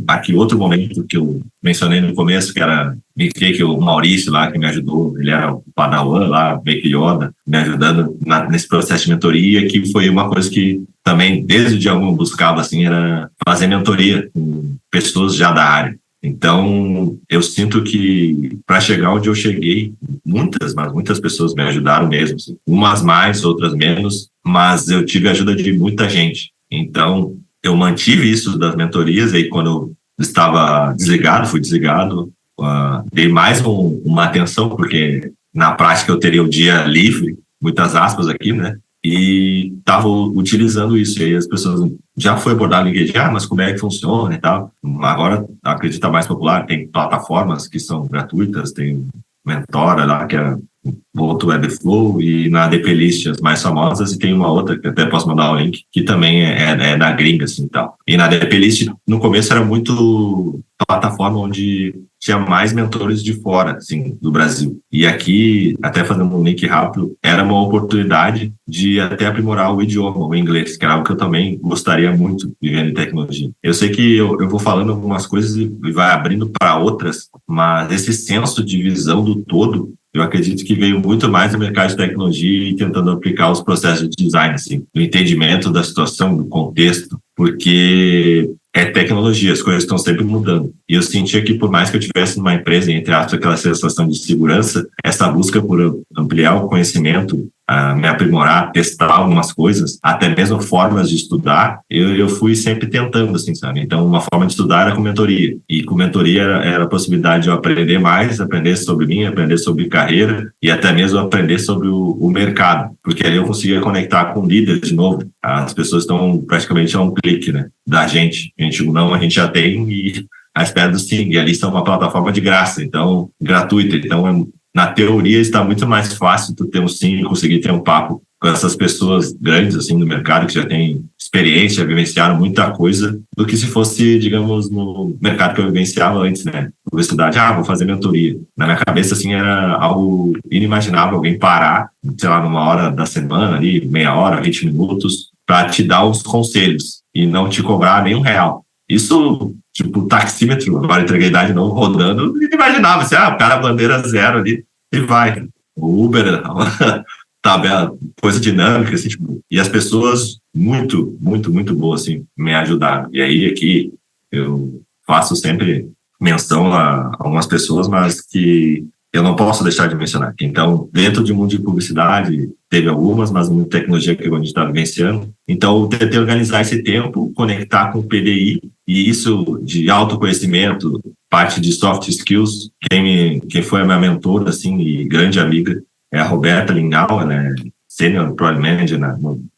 aqui, outro momento que eu mencionei no começo, que era que o Maurício lá, que me ajudou, ele era o Padawan lá, meio que Yoda, me ajudando nesse processo de mentoria, que foi uma coisa que também, desde o dia 1, eu buscava, assim, era fazer mentoria com pessoas já da área. Então, eu sinto que para chegar onde eu cheguei, muitas pessoas me ajudaram mesmo, assim, umas mais, outras menos, mas eu tive a ajuda de muita gente. Então, eu mantive isso das mentorias, e aí quando eu estava fui desligado, dei mais uma atenção, porque na prática eu teria o dia livre, muitas aspas aqui, né? E estava utilizando isso. E aí as pessoas já foi abordado no LinkedIn, mas como é que funciona e tal. Agora, acredito, tá mais popular, tem plataformas que são gratuitas, tem Mentora lá, que é outro Webflow, e na DPList as mais famosas, e tem uma outra, que até posso mandar o link, que também é da gringa, assim, e tal. E na DPList, no começo, era muito plataforma onde tinha mais mentores de fora, assim, do Brasil. E aqui, até fazendo um link rápido, era uma oportunidade de até aprimorar o idioma, o inglês, que era algo que eu também gostaria muito vivendo em tecnologia. Eu sei que eu vou falando algumas coisas e vai abrindo para outras, mas esse senso de visão do todo, eu acredito que veio muito mais do mercado de tecnologia e tentando aplicar os processos de design, assim, do entendimento da situação, do contexto, porque é tecnologia, as coisas estão sempre mudando. E eu sentia que, por mais que eu tivesse numa empresa, entre aspas, aquela sensação de segurança, essa busca por ampliar o conhecimento, me aprimorar, testar algumas coisas, até mesmo formas de estudar, eu fui sempre tentando, assim, sabe? Então, uma forma de estudar era com mentoria. E com mentoria era a possibilidade de eu aprender mais, aprender sobre mim, aprender sobre carreira e até mesmo aprender sobre o mercado. Porque ali eu conseguia conectar com líderes de novo. As pessoas estão praticamente a um clique, né, da gente. A gente já tem e à espera do sim. E ali está uma plataforma de graça, então, gratuita. Então, na teoria, está muito mais fácil tu ter um sim e conseguir ter um papo com essas pessoas grandes, assim, no mercado, que já têm experiência, vivenciaram muita coisa, do que se fosse, digamos, no mercado que eu vivenciava antes, né? Publicidade, vou fazer mentoria. Na minha cabeça, assim, era algo inimaginável alguém parar, sei lá, numa hora da semana ali, meia hora, 20 minutos, para te dar uns conselhos e não te cobrar nem R$1. Isso, tipo, taxímetro, agora entreguei idade não, rodando, imaginava, assim, o cara bandeira zero ali e vai. O Uber, tabela, coisa dinâmica, assim, tipo, e as pessoas muito, muito, muito boas, assim, me ajudaram. E aí, aqui, eu faço sempre menção a algumas pessoas, mas que eu não posso deixar de mencionar. Então, dentro de um mundo de publicidade, teve algumas, mas muita tecnologia que a gente está vivenciando. Então, eu tentei organizar esse tempo, conectar com o PDI, e isso de autoconhecimento, parte de soft skills. Quem foi a minha mentora, assim, e grande amiga, é a Roberta Lingal, ela é Senior Product Manager,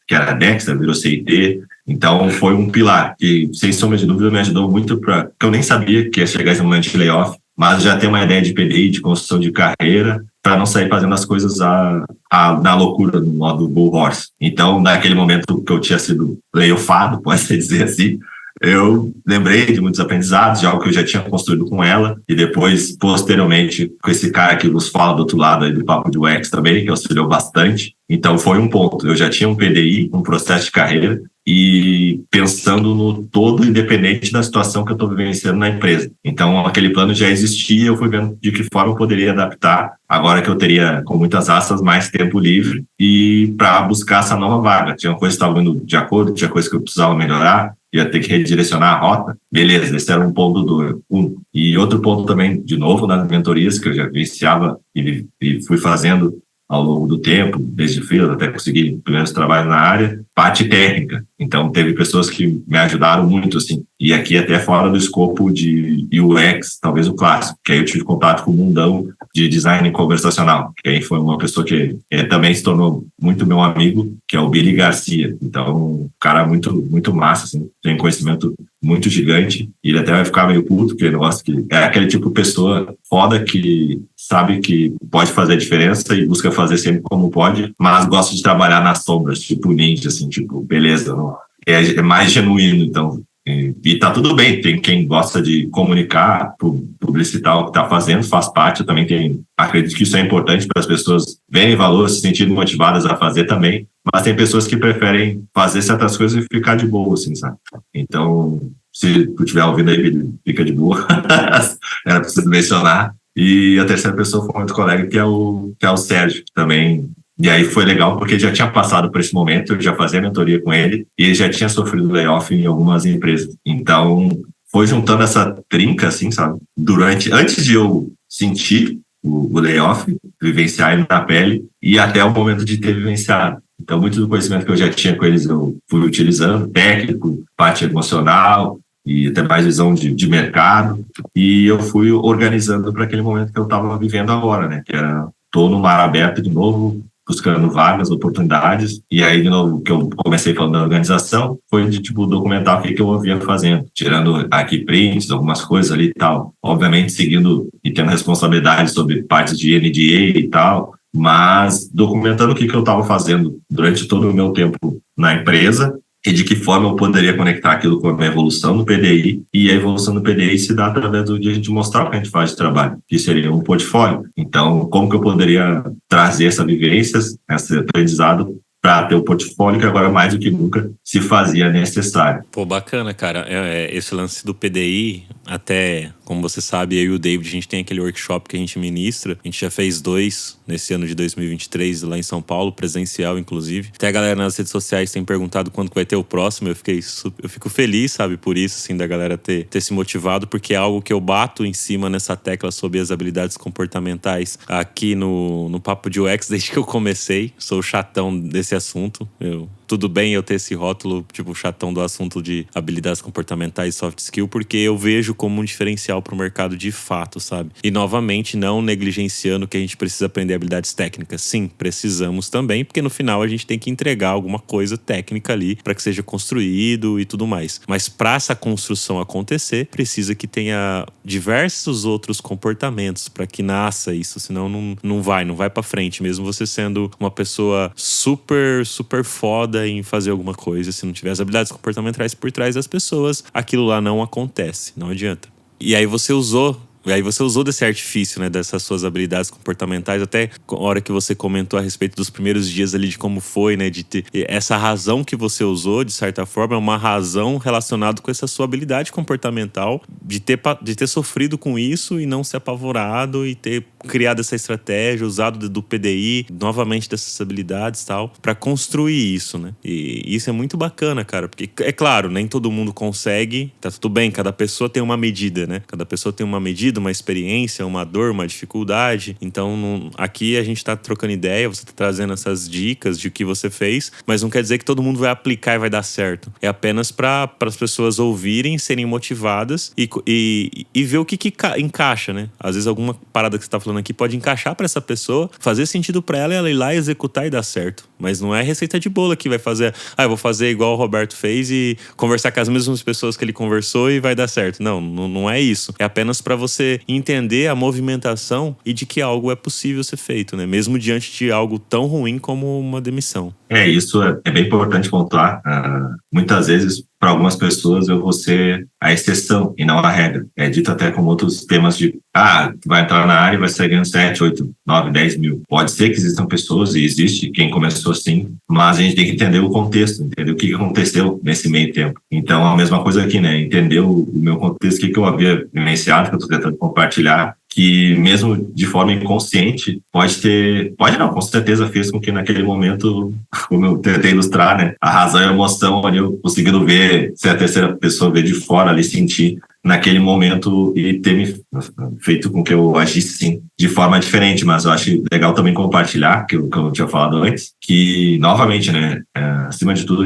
que era Dexter, virou CIT. Então, foi um pilar que, sem sombra de dúvida, me ajudou muito, porque eu nem sabia que ia chegar esse momento de layoff, mas já tem uma ideia de PDI, de construção de carreira, para não sair fazendo as coisas na loucura, no modo bull horse. Então, naquele momento que eu tinha sido layoffado, pode-se dizer assim, eu lembrei de muitos aprendizados, de algo que eu já tinha construído com ela, e depois, posteriormente, com esse cara que vos fala do outro lado aí do Papo de UX também, que auxiliou bastante. Então, foi um ponto. Eu já tinha um PDI, um processo de carreira, e pensando no todo, independente da situação que eu estou vivenciando na empresa. Então, aquele plano já existia, eu fui vendo de que forma eu poderia adaptar, agora que eu teria, com muitas aspas, mais tempo livre, e para buscar essa nova vaga. Tinha coisa que estava indo de acordo, tinha coisa que eu precisava melhorar, ia ter que redirecionar a rota. Beleza, esse era um ponto do E outro ponto também, de novo, nas mentorias, que eu já vivenciava e fui fazendo ao longo do tempo, desde freela até conseguir primeiros trabalhos na área, parte técnica. Então, teve pessoas que me ajudaram muito, assim. E aqui até fora do escopo de UX, talvez o clássico, que aí eu tive contato com o mundão de design conversacional, que aí foi uma pessoa que também se tornou muito meu amigo, que é o Billy Garcia. Então, um cara muito, muito massa, assim, tem conhecimento muito gigante, e ele até vai ficar meio puto, porque ele gosta que é aquele tipo de pessoa foda que sabe que pode fazer a diferença e busca fazer sempre como pode, mas gosta de trabalhar nas sombras, tipo ninja, assim, tipo, beleza, não, é mais genuíno, então, e tá tudo bem, tem quem gosta de comunicar, publicitar o que tá fazendo, faz parte, eu também acredito que isso é importante para as pessoas verem valor, se sentirem motivadas a fazer também, mas tem pessoas que preferem fazer certas coisas e ficar de boa, assim, sabe? Então, se tu estiver ouvindo aí, fica de boa, era preciso mencionar. E a terceira pessoa foi um outro colega, que é o Sérgio, que também. E aí foi legal, porque já tinha passado por esse momento, eu já fazia mentoria com ele, e ele já tinha sofrido layoff em algumas empresas. Então, foi juntando essa trinca, assim, sabe? Antes de eu sentir o layoff, vivenciar ele na pele, e até o momento de ter vivenciado. Então, muito do conhecimento que eu já tinha com eles, eu fui utilizando, técnico, parte emocional, e até mais visão de mercado, e eu fui organizando para aquele momento que eu estava vivendo agora, né? Que era, tô no mar aberto de novo, buscando vagas, oportunidades, e aí, de novo, que eu comecei falando da organização, foi de, tipo, documentar o que eu havia fazendo, tirando aqui prints, algumas coisas ali e tal, obviamente seguindo e tendo responsabilidade sobre partes de NDA e tal, mas documentando o que eu estava fazendo durante todo o meu tempo na empresa, e de que forma eu poderia conectar aquilo com a minha evolução no PDI, e a evolução do PDI se dá através de a gente mostrar o que a gente faz de trabalho, que seria um portfólio. Então, como que eu poderia trazer essa vivência, esse aprendizado para ter o portfólio que agora mais do que nunca se fazia necessário.
Pô, bacana, cara. Esse lance do PDI, até, como você sabe, eu e o David, a gente tem aquele workshop que a gente ministra. A gente já fez 2 nesse ano de 2023 lá em São Paulo, presencial, inclusive. Até a galera nas redes sociais tem perguntado quando que vai ter o próximo. Eu fico feliz, sabe, por isso, assim, da galera ter se motivado, porque é algo que eu bato em cima nessa tecla sobre as habilidades comportamentais aqui no Papo de UX desde que eu comecei. Sou o chatão desse assunto. Tudo bem eu ter esse rótulo, tipo, chatão do assunto de habilidades comportamentais e soft skill, porque eu vejo como um diferencial pro mercado de fato, sabe? E, novamente, não negligenciando que a gente precisa aprender habilidades técnicas. Sim, precisamos também, porque no final a gente tem que entregar alguma coisa técnica ali para que seja construído e tudo mais. Mas para essa construção acontecer, precisa que tenha diversos outros comportamentos para que nasça isso, senão não vai para frente, mesmo você sendo uma pessoa super, super foda em fazer alguma coisa, se não tiver as habilidades comportamentais por trás das pessoas, aquilo lá não acontece, não adianta. E aí você usou desse artifício, né, dessas suas habilidades comportamentais, até a hora que você comentou a respeito dos primeiros dias ali, de como foi, né, de ter essa razão que você usou, de certa forma, é uma razão relacionada com essa sua habilidade comportamental, de ter sofrido com isso e não se apavorado e ter criado essa estratégia, usado do PDI, novamente dessas habilidades e tal, pra construir isso, né? E isso é muito bacana, cara, porque, é claro, nem todo mundo consegue, tá tudo bem, cada pessoa tem uma medida, né? Cada pessoa tem uma medida, uma experiência, uma dor, uma dificuldade. Então, aqui a gente tá trocando ideia, você tá trazendo essas dicas de o que você fez, mas não quer dizer que todo mundo vai aplicar e vai dar certo. É apenas para as pessoas ouvirem, serem motivadas e ver o que encaixa, né? Às vezes alguma parada que você tá falando aqui pode encaixar para essa pessoa, fazer sentido para ela ir lá executar e dar certo. Mas não é receita de bolo que vai fazer, eu vou fazer igual o Roberto fez e conversar com as mesmas pessoas que ele conversou e vai dar certo. Não é isso. É apenas para você entender a movimentação e de que algo é possível ser feito, né? Mesmo diante de algo tão ruim como uma demissão.
Isso é bem importante pontuar. Muitas vezes, para algumas pessoas, eu vou ser a exceção e não a regra. É dito até como outros temas de vai entrar na área e vai sair ganhando 7, 8, 9, 10 mil. Pode ser que existam pessoas, e existe quem começou assim, mas a gente tem que entender o contexto, entender o que aconteceu nesse meio tempo. Então, a mesma coisa aqui, né? Entender o meu contexto, o que eu havia vivenciado, que eu estou tentando compartilhar, que mesmo de forma inconsciente, pode não, com certeza fez com que naquele momento, como eu tentei ilustrar, né, a razão e a emoção ali, eu conseguindo ver, se a terceira pessoa ver de fora ali, sentir naquele momento e ter me feito com que eu agisse, sim, de forma diferente. Mas eu acho legal também compartilhar, que eu tinha falado antes, que, novamente, né, acima de tudo,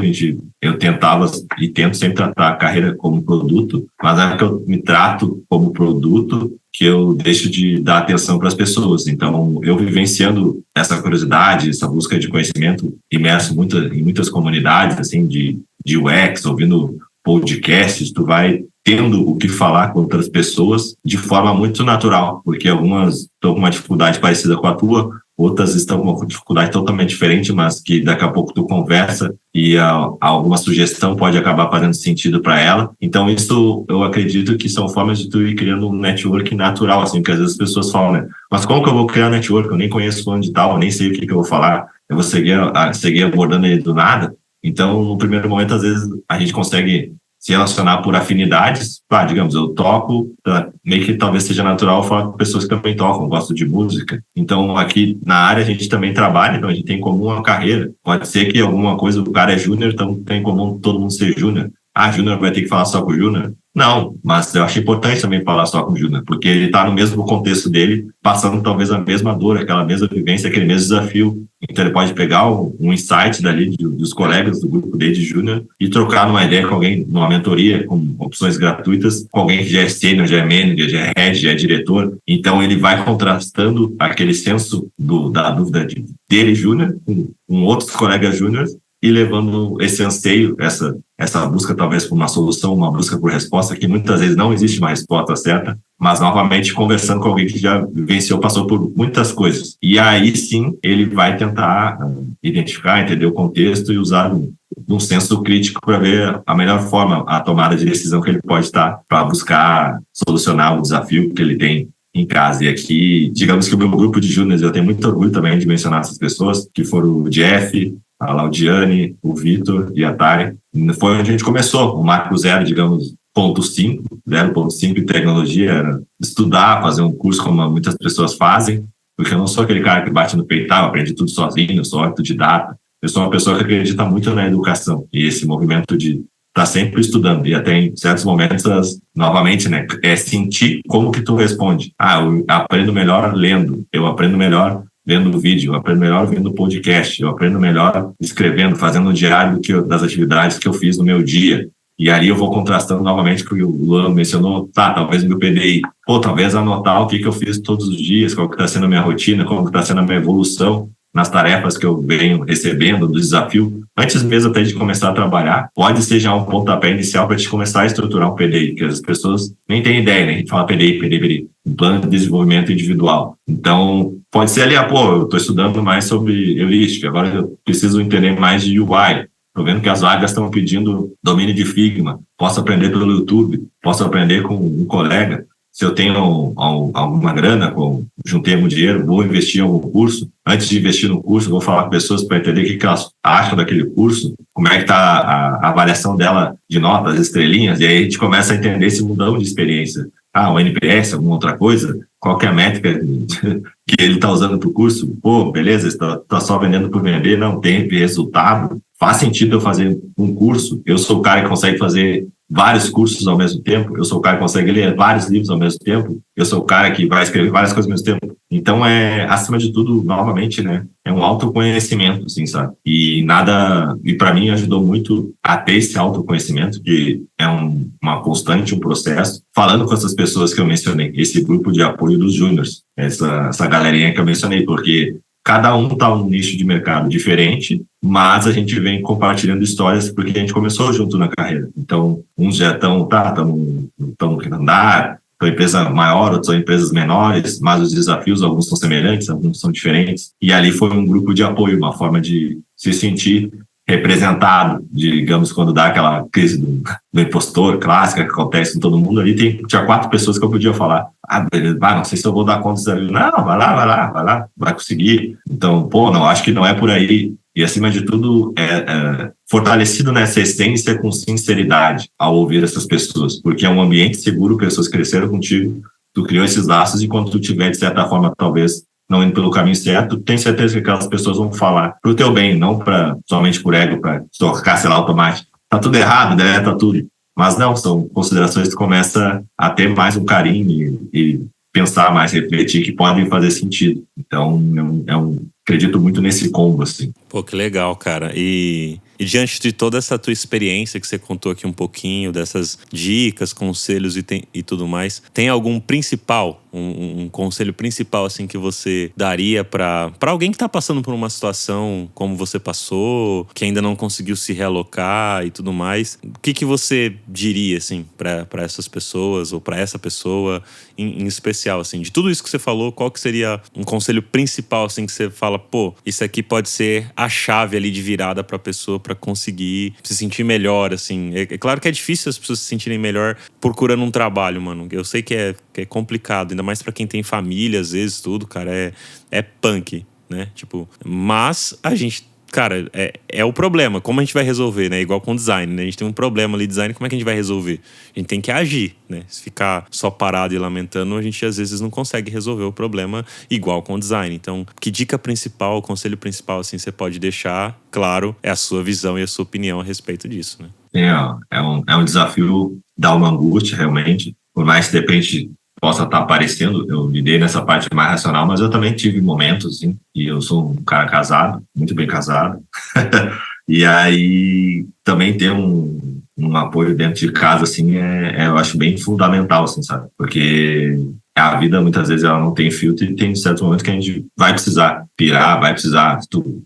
eu tentava e tento sempre tratar a carreira como produto, mas é que eu me trato como produto que eu deixo de dar atenção para as pessoas. Então, eu vivenciando essa curiosidade, essa busca de conhecimento, imerso em muitas comunidades, assim, de UX, ouvindo podcasts, tu vai tendo o que falar com outras pessoas de forma muito natural, porque algumas estão com uma dificuldade parecida com a tua, outras estão com uma dificuldade totalmente diferente, mas que daqui a pouco tu conversa e alguma sugestão pode acabar fazendo sentido para ela. Então, isso eu acredito que são formas de tu ir criando um network natural, assim, porque às vezes as pessoas falam, né? Mas como que eu vou criar um network? Eu nem conheço fulano de tal, eu nem sei o que eu vou falar, eu vou seguir abordando ele do nada. Então, no primeiro momento, às vezes, a gente consegue se relacionar por afinidades. Digamos, eu toco, meio que talvez seja natural falar com pessoas que também tocam, gostam de música. Então, aqui na área, a gente também trabalha, então a gente tem em comum uma carreira. Pode ser que alguma coisa, o cara é júnior, então tem em comum todo mundo ser júnior. Júnior vai ter que falar só com o júnior? Não, mas eu acho importante também falar só com o júnior, porque ele está no mesmo contexto dele, passando talvez a mesma dor, aquela mesma vivência, aquele mesmo desafio. Então ele pode pegar um insight dali dos colegas do grupo dele de júnior e trocar numa ideia com alguém, numa mentoria, com opções gratuitas, com alguém que já é sênior, já é manager, já é head, já é diretor. Então ele vai contrastando aquele senso da dúvida dele júnior com outros colegas júniores e levando esse anseio, essa busca talvez por uma solução, uma busca por resposta, que muitas vezes não existe uma resposta certa, mas novamente conversando com alguém que já venceu, passou por muitas coisas. E aí sim, ele vai tentar identificar, entender o contexto e usar um senso crítico para ver a melhor forma, a tomada de decisão que ele pode estar para buscar solucionar o desafio que ele tem em casa. E aqui, digamos que o meu grupo de júniores, eu tenho muito orgulho também de mencionar essas pessoas, que foram o Jeff, a Laudiane, o Vitor e a Tari. Foi onde a gente começou, o marco zero, digamos, 0.5 em tecnologia, era estudar, fazer um curso como muitas pessoas fazem, porque eu não sou aquele cara que bate no peito, eu aprendi tudo sozinho, eu sou autodidata. Eu sou uma pessoa que acredita muito na educação e esse movimento de estar sempre estudando, e até em certos momentos, novamente, né, é sentir como que tu responde. Eu aprendo melhor lendo, eu aprendo melhor vendo vídeo, eu aprendo melhor vendo podcast, eu aprendo melhor escrevendo, fazendo um diário das atividades que eu fiz no meu dia. E aí eu vou contrastando novamente com o que o Luan mencionou, talvez o meu PDI, talvez anotar o que eu fiz todos os dias, qual que está sendo a minha rotina, como que está sendo a minha evolução nas tarefas que eu venho recebendo, do desafio, antes mesmo até de começar a trabalhar, pode ser já um pontapé inicial para te começar a estruturar um PDI, que as pessoas nem têm ideia, né? A gente fala PDI, um plano de desenvolvimento individual. Então, pode ser ali, eu estou estudando mais sobre heurística, agora eu preciso entender mais de UI. Estou vendo que as vagas estão pedindo domínio de Figma, posso aprender pelo YouTube, posso aprender com um colega. Se eu tenho alguma grana, juntei algum dinheiro, vou investir em algum curso. Antes de investir no curso, vou falar com pessoas para entender o que elas acham daquele curso, como é que está a avaliação dela de notas, estrelinhas, e aí a gente começa a entender esse mundão de experiência. O NPS, alguma outra coisa, qual que é a métrica que ele está usando para o curso? Beleza, está só vendendo por vender, não tem resultado. Faz sentido eu fazer um curso? Eu sou o cara que consegue fazer vários cursos ao mesmo tempo, eu sou o cara que consegue ler vários livros ao mesmo tempo, eu sou o cara que vai escrever várias coisas ao mesmo tempo. Então, acima de tudo, novamente, né, é um autoconhecimento, assim, sabe? E para mim ajudou muito a ter esse autoconhecimento, que é uma constante, um processo, falando com essas pessoas que eu mencionei, esse grupo de apoio dos júniors, essa galerinha que eu mencionei, porque cada um está num nicho de mercado diferente, mas a gente vem compartilhando histórias porque a gente começou junto na carreira. Então, uns já estão no quinto andar, estão em empresa maior, outros são empresas menores, mas os desafios, alguns são semelhantes, alguns são diferentes. E ali foi um grupo de apoio, uma forma de se sentir representado, digamos, quando dá aquela crise do impostor clássica que acontece com todo mundo. Ali tinha 4 pessoas que eu podia falar. Beleza, não sei se eu vou dar conta disso ali. Não, vai lá, vai conseguir. Então, não, acho que não é por aí. E, acima de tudo, fortalecido nessa essência com sinceridade ao ouvir essas pessoas, porque é um ambiente seguro, pessoas cresceram contigo, tu criou esses laços e quando tu tiver, de certa forma, talvez não indo pelo caminho certo, tem certeza que aquelas pessoas vão falar pro teu bem, não somente por ego, para tocar, sei lá, automático. Tá tudo errado, deleta tudo. Mas não, são considerações que tu começa a ter mais um carinho e pensar mais, refletir, que podem fazer sentido. Então, acredito muito nesse combo, assim.
Pô, que legal, cara. E diante de toda essa tua experiência que você contou aqui um pouquinho, dessas dicas, conselhos e tudo mais, tem algum principal, um conselho principal, assim, que você daria pra alguém que tá passando por uma situação como você passou, que ainda não conseguiu se realocar e tudo mais? O que você diria, assim, pra essas pessoas ou pra essa pessoa em especial, assim? De tudo isso que você falou, qual que seria um conselho principal, assim, que você fala, pô, isso aqui pode ser a chave ali de virada pra pessoa pra conseguir se sentir melhor, assim. É claro que é difícil as pessoas se sentirem melhor procurando um trabalho, mano. Eu sei que é complicado, ainda mais pra quem tem família, às vezes, tudo, cara, é punk, né? Tipo, mas a gente... Cara, é o problema. Como a gente vai resolver, né? Igual com design, né? A gente tem um problema ali, design, como é que a gente vai resolver? A gente tem que agir, né? Se ficar só parado e lamentando, a gente às vezes não consegue resolver o problema igual com design. Então, que dica principal, conselho principal, assim, você pode deixar? Claro, é a sua visão e a sua opinião a respeito disso, né?
É um desafio, dá uma angústia, realmente. Por mais que de repente possa estar aparecendo, eu lidei nessa parte mais racional, mas eu também tive momentos, assim, e eu sou um cara casado, muito bem casado, e aí também ter um apoio dentro de casa, assim, eu acho bem fundamental, assim, sabe? Porque a vida, muitas vezes, ela não tem filtro e tem certos momentos que a gente vai precisar pirar, vai precisar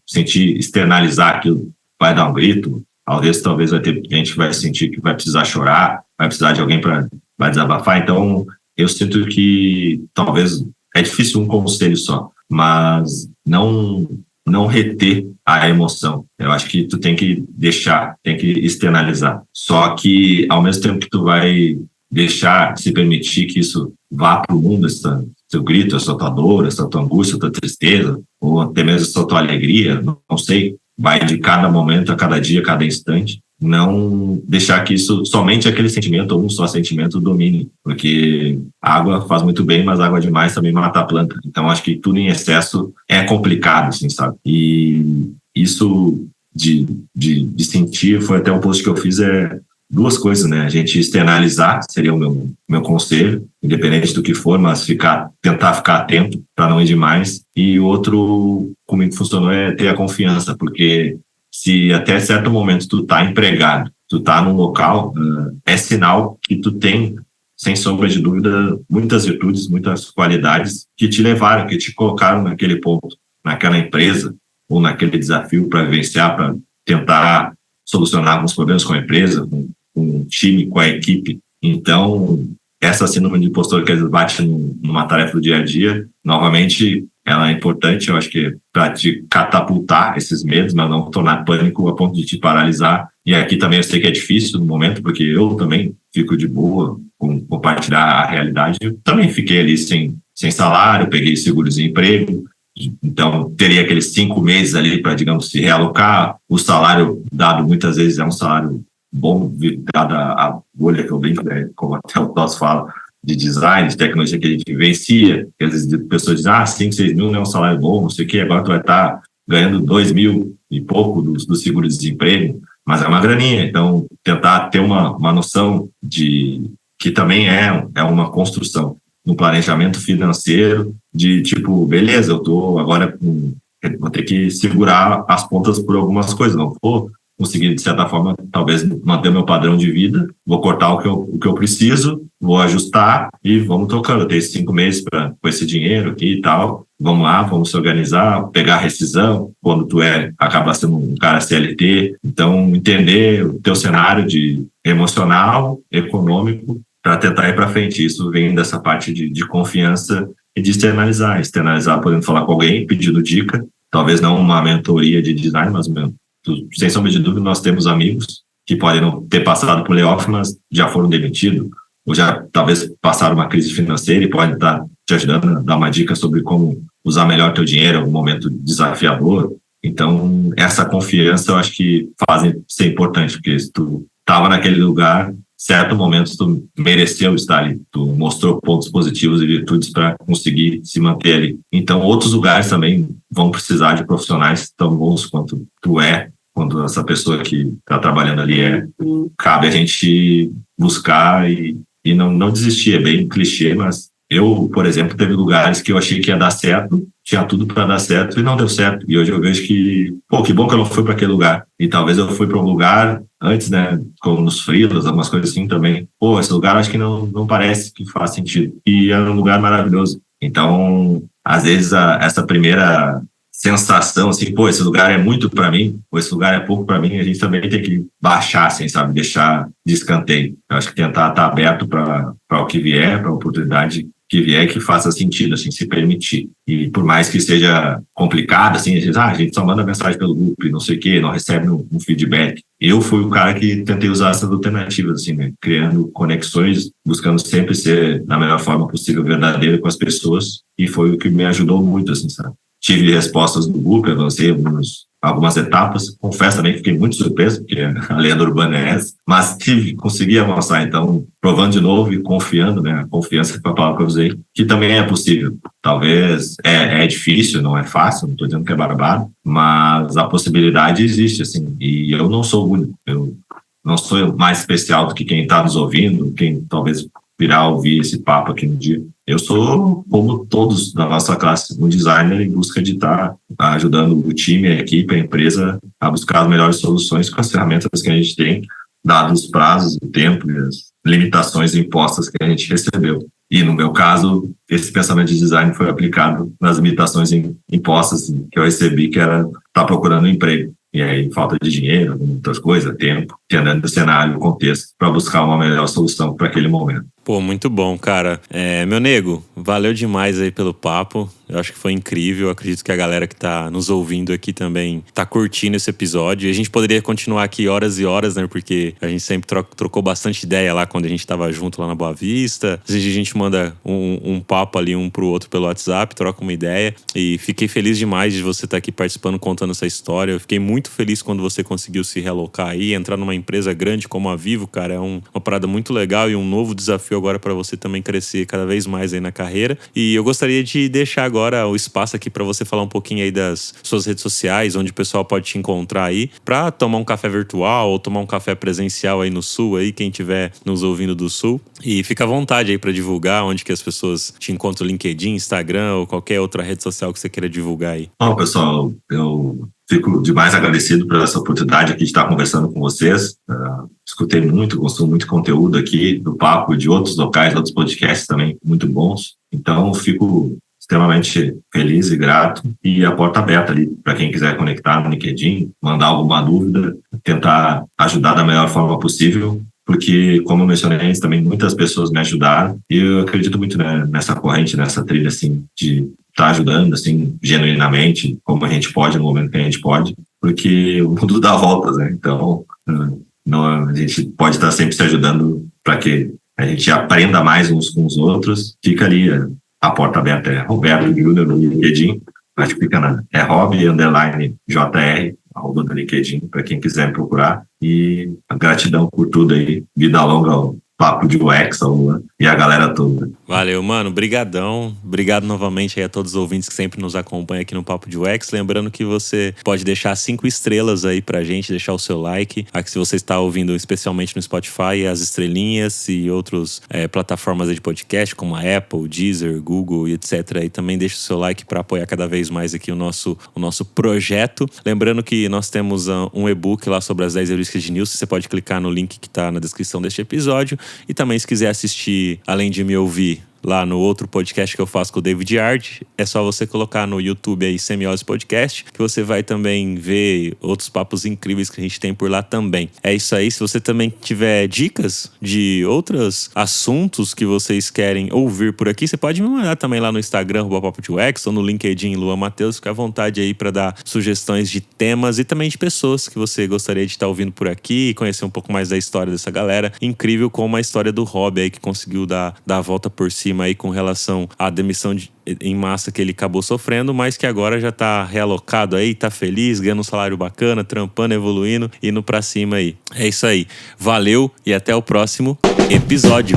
sentir, externalizar aquilo, vai dar um grito, talvez vai ter gente que vai sentir que vai precisar chorar, vai precisar de alguém para desabafar, então eu sinto que talvez é difícil um conselho só, mas não reter a emoção. Eu acho que tu tem que deixar, tem que externalizar. Só que ao mesmo tempo que tu vai deixar, se permitir que isso vá para o mundo, seu grito, essa tua dor, essa tua angústia, essa tua tristeza, ou até mesmo essa tua alegria, não sei, vai de cada momento, a cada dia, a cada instante. Não deixar que isso, somente aquele sentimento ou um só sentimento domine, porque água faz muito bem, mas água demais também mata a planta. Então acho que tudo em excesso é complicado, assim, sabe? E isso de sentir, foi até um post que eu fiz, duas coisas, né? A gente externalizar seria o meu conselho, independente do que for, mas tentar ficar atento para não ir demais. E outro, comigo funcionou, é ter a confiança, porque se até certo momento tu tá empregado, tu tá num local, é sinal que tu tem, sem sombra de dúvida, muitas virtudes, muitas qualidades que te levaram, que te colocaram naquele ponto, naquela empresa ou naquele desafio para vivenciar, para tentar solucionar alguns problemas com a empresa, com o time, com a equipe. Então, essa síndrome de impostor que às vezes bate numa tarefa do dia a dia, novamente, ela é importante, eu acho que para te catapultar esses medos, mas não tornar pânico a ponto de te paralisar. E aqui também eu sei que é difícil no momento, porque eu também fico de boa com compartilhar a realidade. Eu também fiquei ali sem salário, peguei seguro-desemprego, então teria aqueles 5 meses ali para, digamos, se realocar. O salário dado muitas vezes é um salário bom, dada a bolha que eu brinco, né, como até o Toss fala, de design, de tecnologia que a gente vivencia, que às vezes pessoas dizem, 5, 6 mil não é um salário bom, não sei o que, agora tu vai estar ganhando 2 mil e pouco do seguro-desemprego, mas é uma graninha, então tentar ter uma noção de que também é uma construção, um planejamento financeiro de tipo, beleza, eu tô agora vou ter que segurar as pontas por algumas coisas, não vou conseguir, de certa forma, talvez manter meu padrão de vida, vou cortar o que eu preciso, vou ajustar e vamos tocando. Eu tenho 5 meses com esse dinheiro aqui e tal, vamos lá, vamos se organizar, pegar a rescisão, quando tu acaba sendo um cara CLT, então entender o teu cenário de emocional, econômico, para tentar ir para frente. Isso vem dessa parte de confiança e de externalizar, podendo falar com alguém, pedindo dica, talvez não uma mentoria de design, mas sem sombra de dúvida, nós temos amigos que podem não ter passado por layoff, mas já foram demitidos, ou já talvez passaram uma crise financeira e podem estar te ajudando a dar uma dica sobre como usar melhor teu dinheiro em um momento desafiador. Então, essa confiança eu acho que faz ser importante, porque se tu estava naquele lugar, certo momento tu mereceu estar ali, tu mostrou pontos positivos e virtudes para conseguir se manter ali. Então, outros lugares também vão precisar de profissionais tão bons quanto tu quando essa pessoa que está trabalhando ali cabe a gente buscar e não desistir. É bem clichê, mas eu, por exemplo, teve lugares que eu achei que ia dar certo, tinha tudo para dar certo e não deu certo. E hoje eu vejo que, que bom que eu não fui para aquele lugar. E talvez eu fui para um lugar antes, né, como nos freelas, algumas coisas assim também. Esse lugar acho que não parece que faz sentido. E é um lugar maravilhoso. Então, às vezes, essa primeira sensação, assim, esse lugar é muito para mim, ou esse lugar é pouco para mim, a gente também tem que baixar, assim, sabe, deixar de escanteio. Eu acho que tentar estar aberto para o que vier, para a oportunidade que vier, que faça sentido, assim, se permitir. E por mais que seja complicado, assim, a gente só manda mensagem pelo grupo e não sei o quê, não recebe um feedback. Eu fui o cara que tentei usar essas alternativas, assim, né? Criando conexões, buscando sempre ser, da melhor forma possível, verdadeiro com as pessoas, e foi o que me ajudou muito, assim, sabe? Tive respostas do grupo, avancei algumas etapas. Confesso também que fiquei muito surpreso, porque a lenda urbana é essa, mas consegui avançar. Então, provando de novo e confiando, né? A confiança foi a palavra que eu usei, que também é possível. Talvez é difícil, não é fácil, não estou dizendo que é barbado, mas a possibilidade existe, assim. E eu não sou o único, eu não sou mais especial do que quem está nos ouvindo, quem talvez virá ouvir esse papo aqui no dia. Eu sou, como todos da nossa classe, um designer em busca de estar ajudando o time, a equipe, a empresa a buscar as melhores soluções com as ferramentas que a gente tem, dados os prazos, o tempo e as limitações impostas que a gente recebeu. E, no meu caso, esse pensamento de design foi aplicado nas limitações impostas que eu recebi, que era estar procurando um emprego. E aí, falta de dinheiro, muitas coisas, tempo, entendendo o cenário, o contexto, para buscar uma melhor solução para aquele momento.
Pô, muito bom, cara. Meu nego, valeu demais aí pelo papo. Eu acho que foi incrível. Eu acredito que a galera que tá nos ouvindo aqui também tá curtindo esse episódio. E a gente poderia continuar aqui horas e horas, né? Porque a gente sempre trocou bastante ideia lá quando a gente tava junto lá na Boa Vista. Às vezes a gente manda um papo ali um pro outro pelo WhatsApp, troca uma ideia. E fiquei feliz demais de você estar aqui participando, contando essa história. Eu fiquei muito feliz quando você conseguiu se realocar aí, entrar numa empresa grande como a Vivo, cara. É uma parada muito legal e um novo desafio agora para você também crescer cada vez mais aí na carreira. E eu gostaria de deixar agora o espaço aqui para você falar um pouquinho aí das suas redes sociais, onde o pessoal pode te encontrar aí, para tomar um café virtual ou tomar um café presencial aí no Sul, aí quem estiver nos ouvindo do Sul. E fica à vontade aí para divulgar onde que as pessoas te encontram, LinkedIn, Instagram ou qualquer outra rede social que você queira divulgar aí.
Bom, pessoal, eu fico demais agradecido por essa oportunidade aqui de estar conversando com vocês. Escutei muito, gostou muito do conteúdo aqui, do papo, de outros locais, outros podcasts também muito bons. Então, fico extremamente feliz e grato. E a porta aberta ali para quem quiser conectar no LinkedIn, mandar alguma dúvida, tentar ajudar da melhor forma possível. Porque, como eu mencionei antes, também muitas pessoas me ajudaram. E eu acredito muito, né, nessa corrente, nessa trilha, assim, de estar ajudando, assim, genuinamente, como a gente pode, no momento que a gente pode. Porque o mundo dá voltas, né? Então, a gente pode estar sempre se ajudando para que a gente aprenda mais uns com os outros. Fica ali, a porta aberta é Roberto Júnior no LinkedIn. Acho que fica Rob_JR, arroba do LinkedIn, para quem quiser me procurar. E a gratidão por tudo aí. Vida longa ao Papo de UX e a galera toda.
Valeu, mano. Brigadão. Obrigado novamente aí a todos os ouvintes que sempre nos acompanham aqui no Papo de UX. Lembrando que você pode deixar 5 estrelas aí pra gente, deixar o seu like. Aqui, se você está ouvindo especialmente no Spotify, as estrelinhas e outras plataformas aí de podcast, como a Apple, Deezer, Google e etc. E também deixa o seu like para apoiar cada vez mais aqui o nosso projeto. Lembrando que nós temos um e-book lá sobre as 10 heurísticas de Nilson. Você pode clicar no link que está na descrição deste episódio. E também, se quiser assistir, além de me ouvir, lá no outro podcast que eu faço com o David Yard, é só você colocar no YouTube aí Semiose Podcast, que você vai também ver outros papos incríveis que a gente tem por lá também. É isso aí. Se você também tiver dicas de outros assuntos que vocês querem ouvir por aqui, você pode me mandar também lá no Instagram, Papo de UX, ou no LinkedIn, Luan Matheus. Fica à vontade aí para dar sugestões de temas e também de pessoas que você gostaria de estar ouvindo por aqui e conhecer um pouco mais da história dessa galera. Incrível como a história do Rob aí, que conseguiu dar a volta por cima aí com relação à demissão em massa que ele acabou sofrendo, mas que agora já tá realocado aí, tá feliz, ganhando um salário bacana, trampando, evoluindo, indo pra cima aí. É isso aí. Valeu e até o próximo episódio.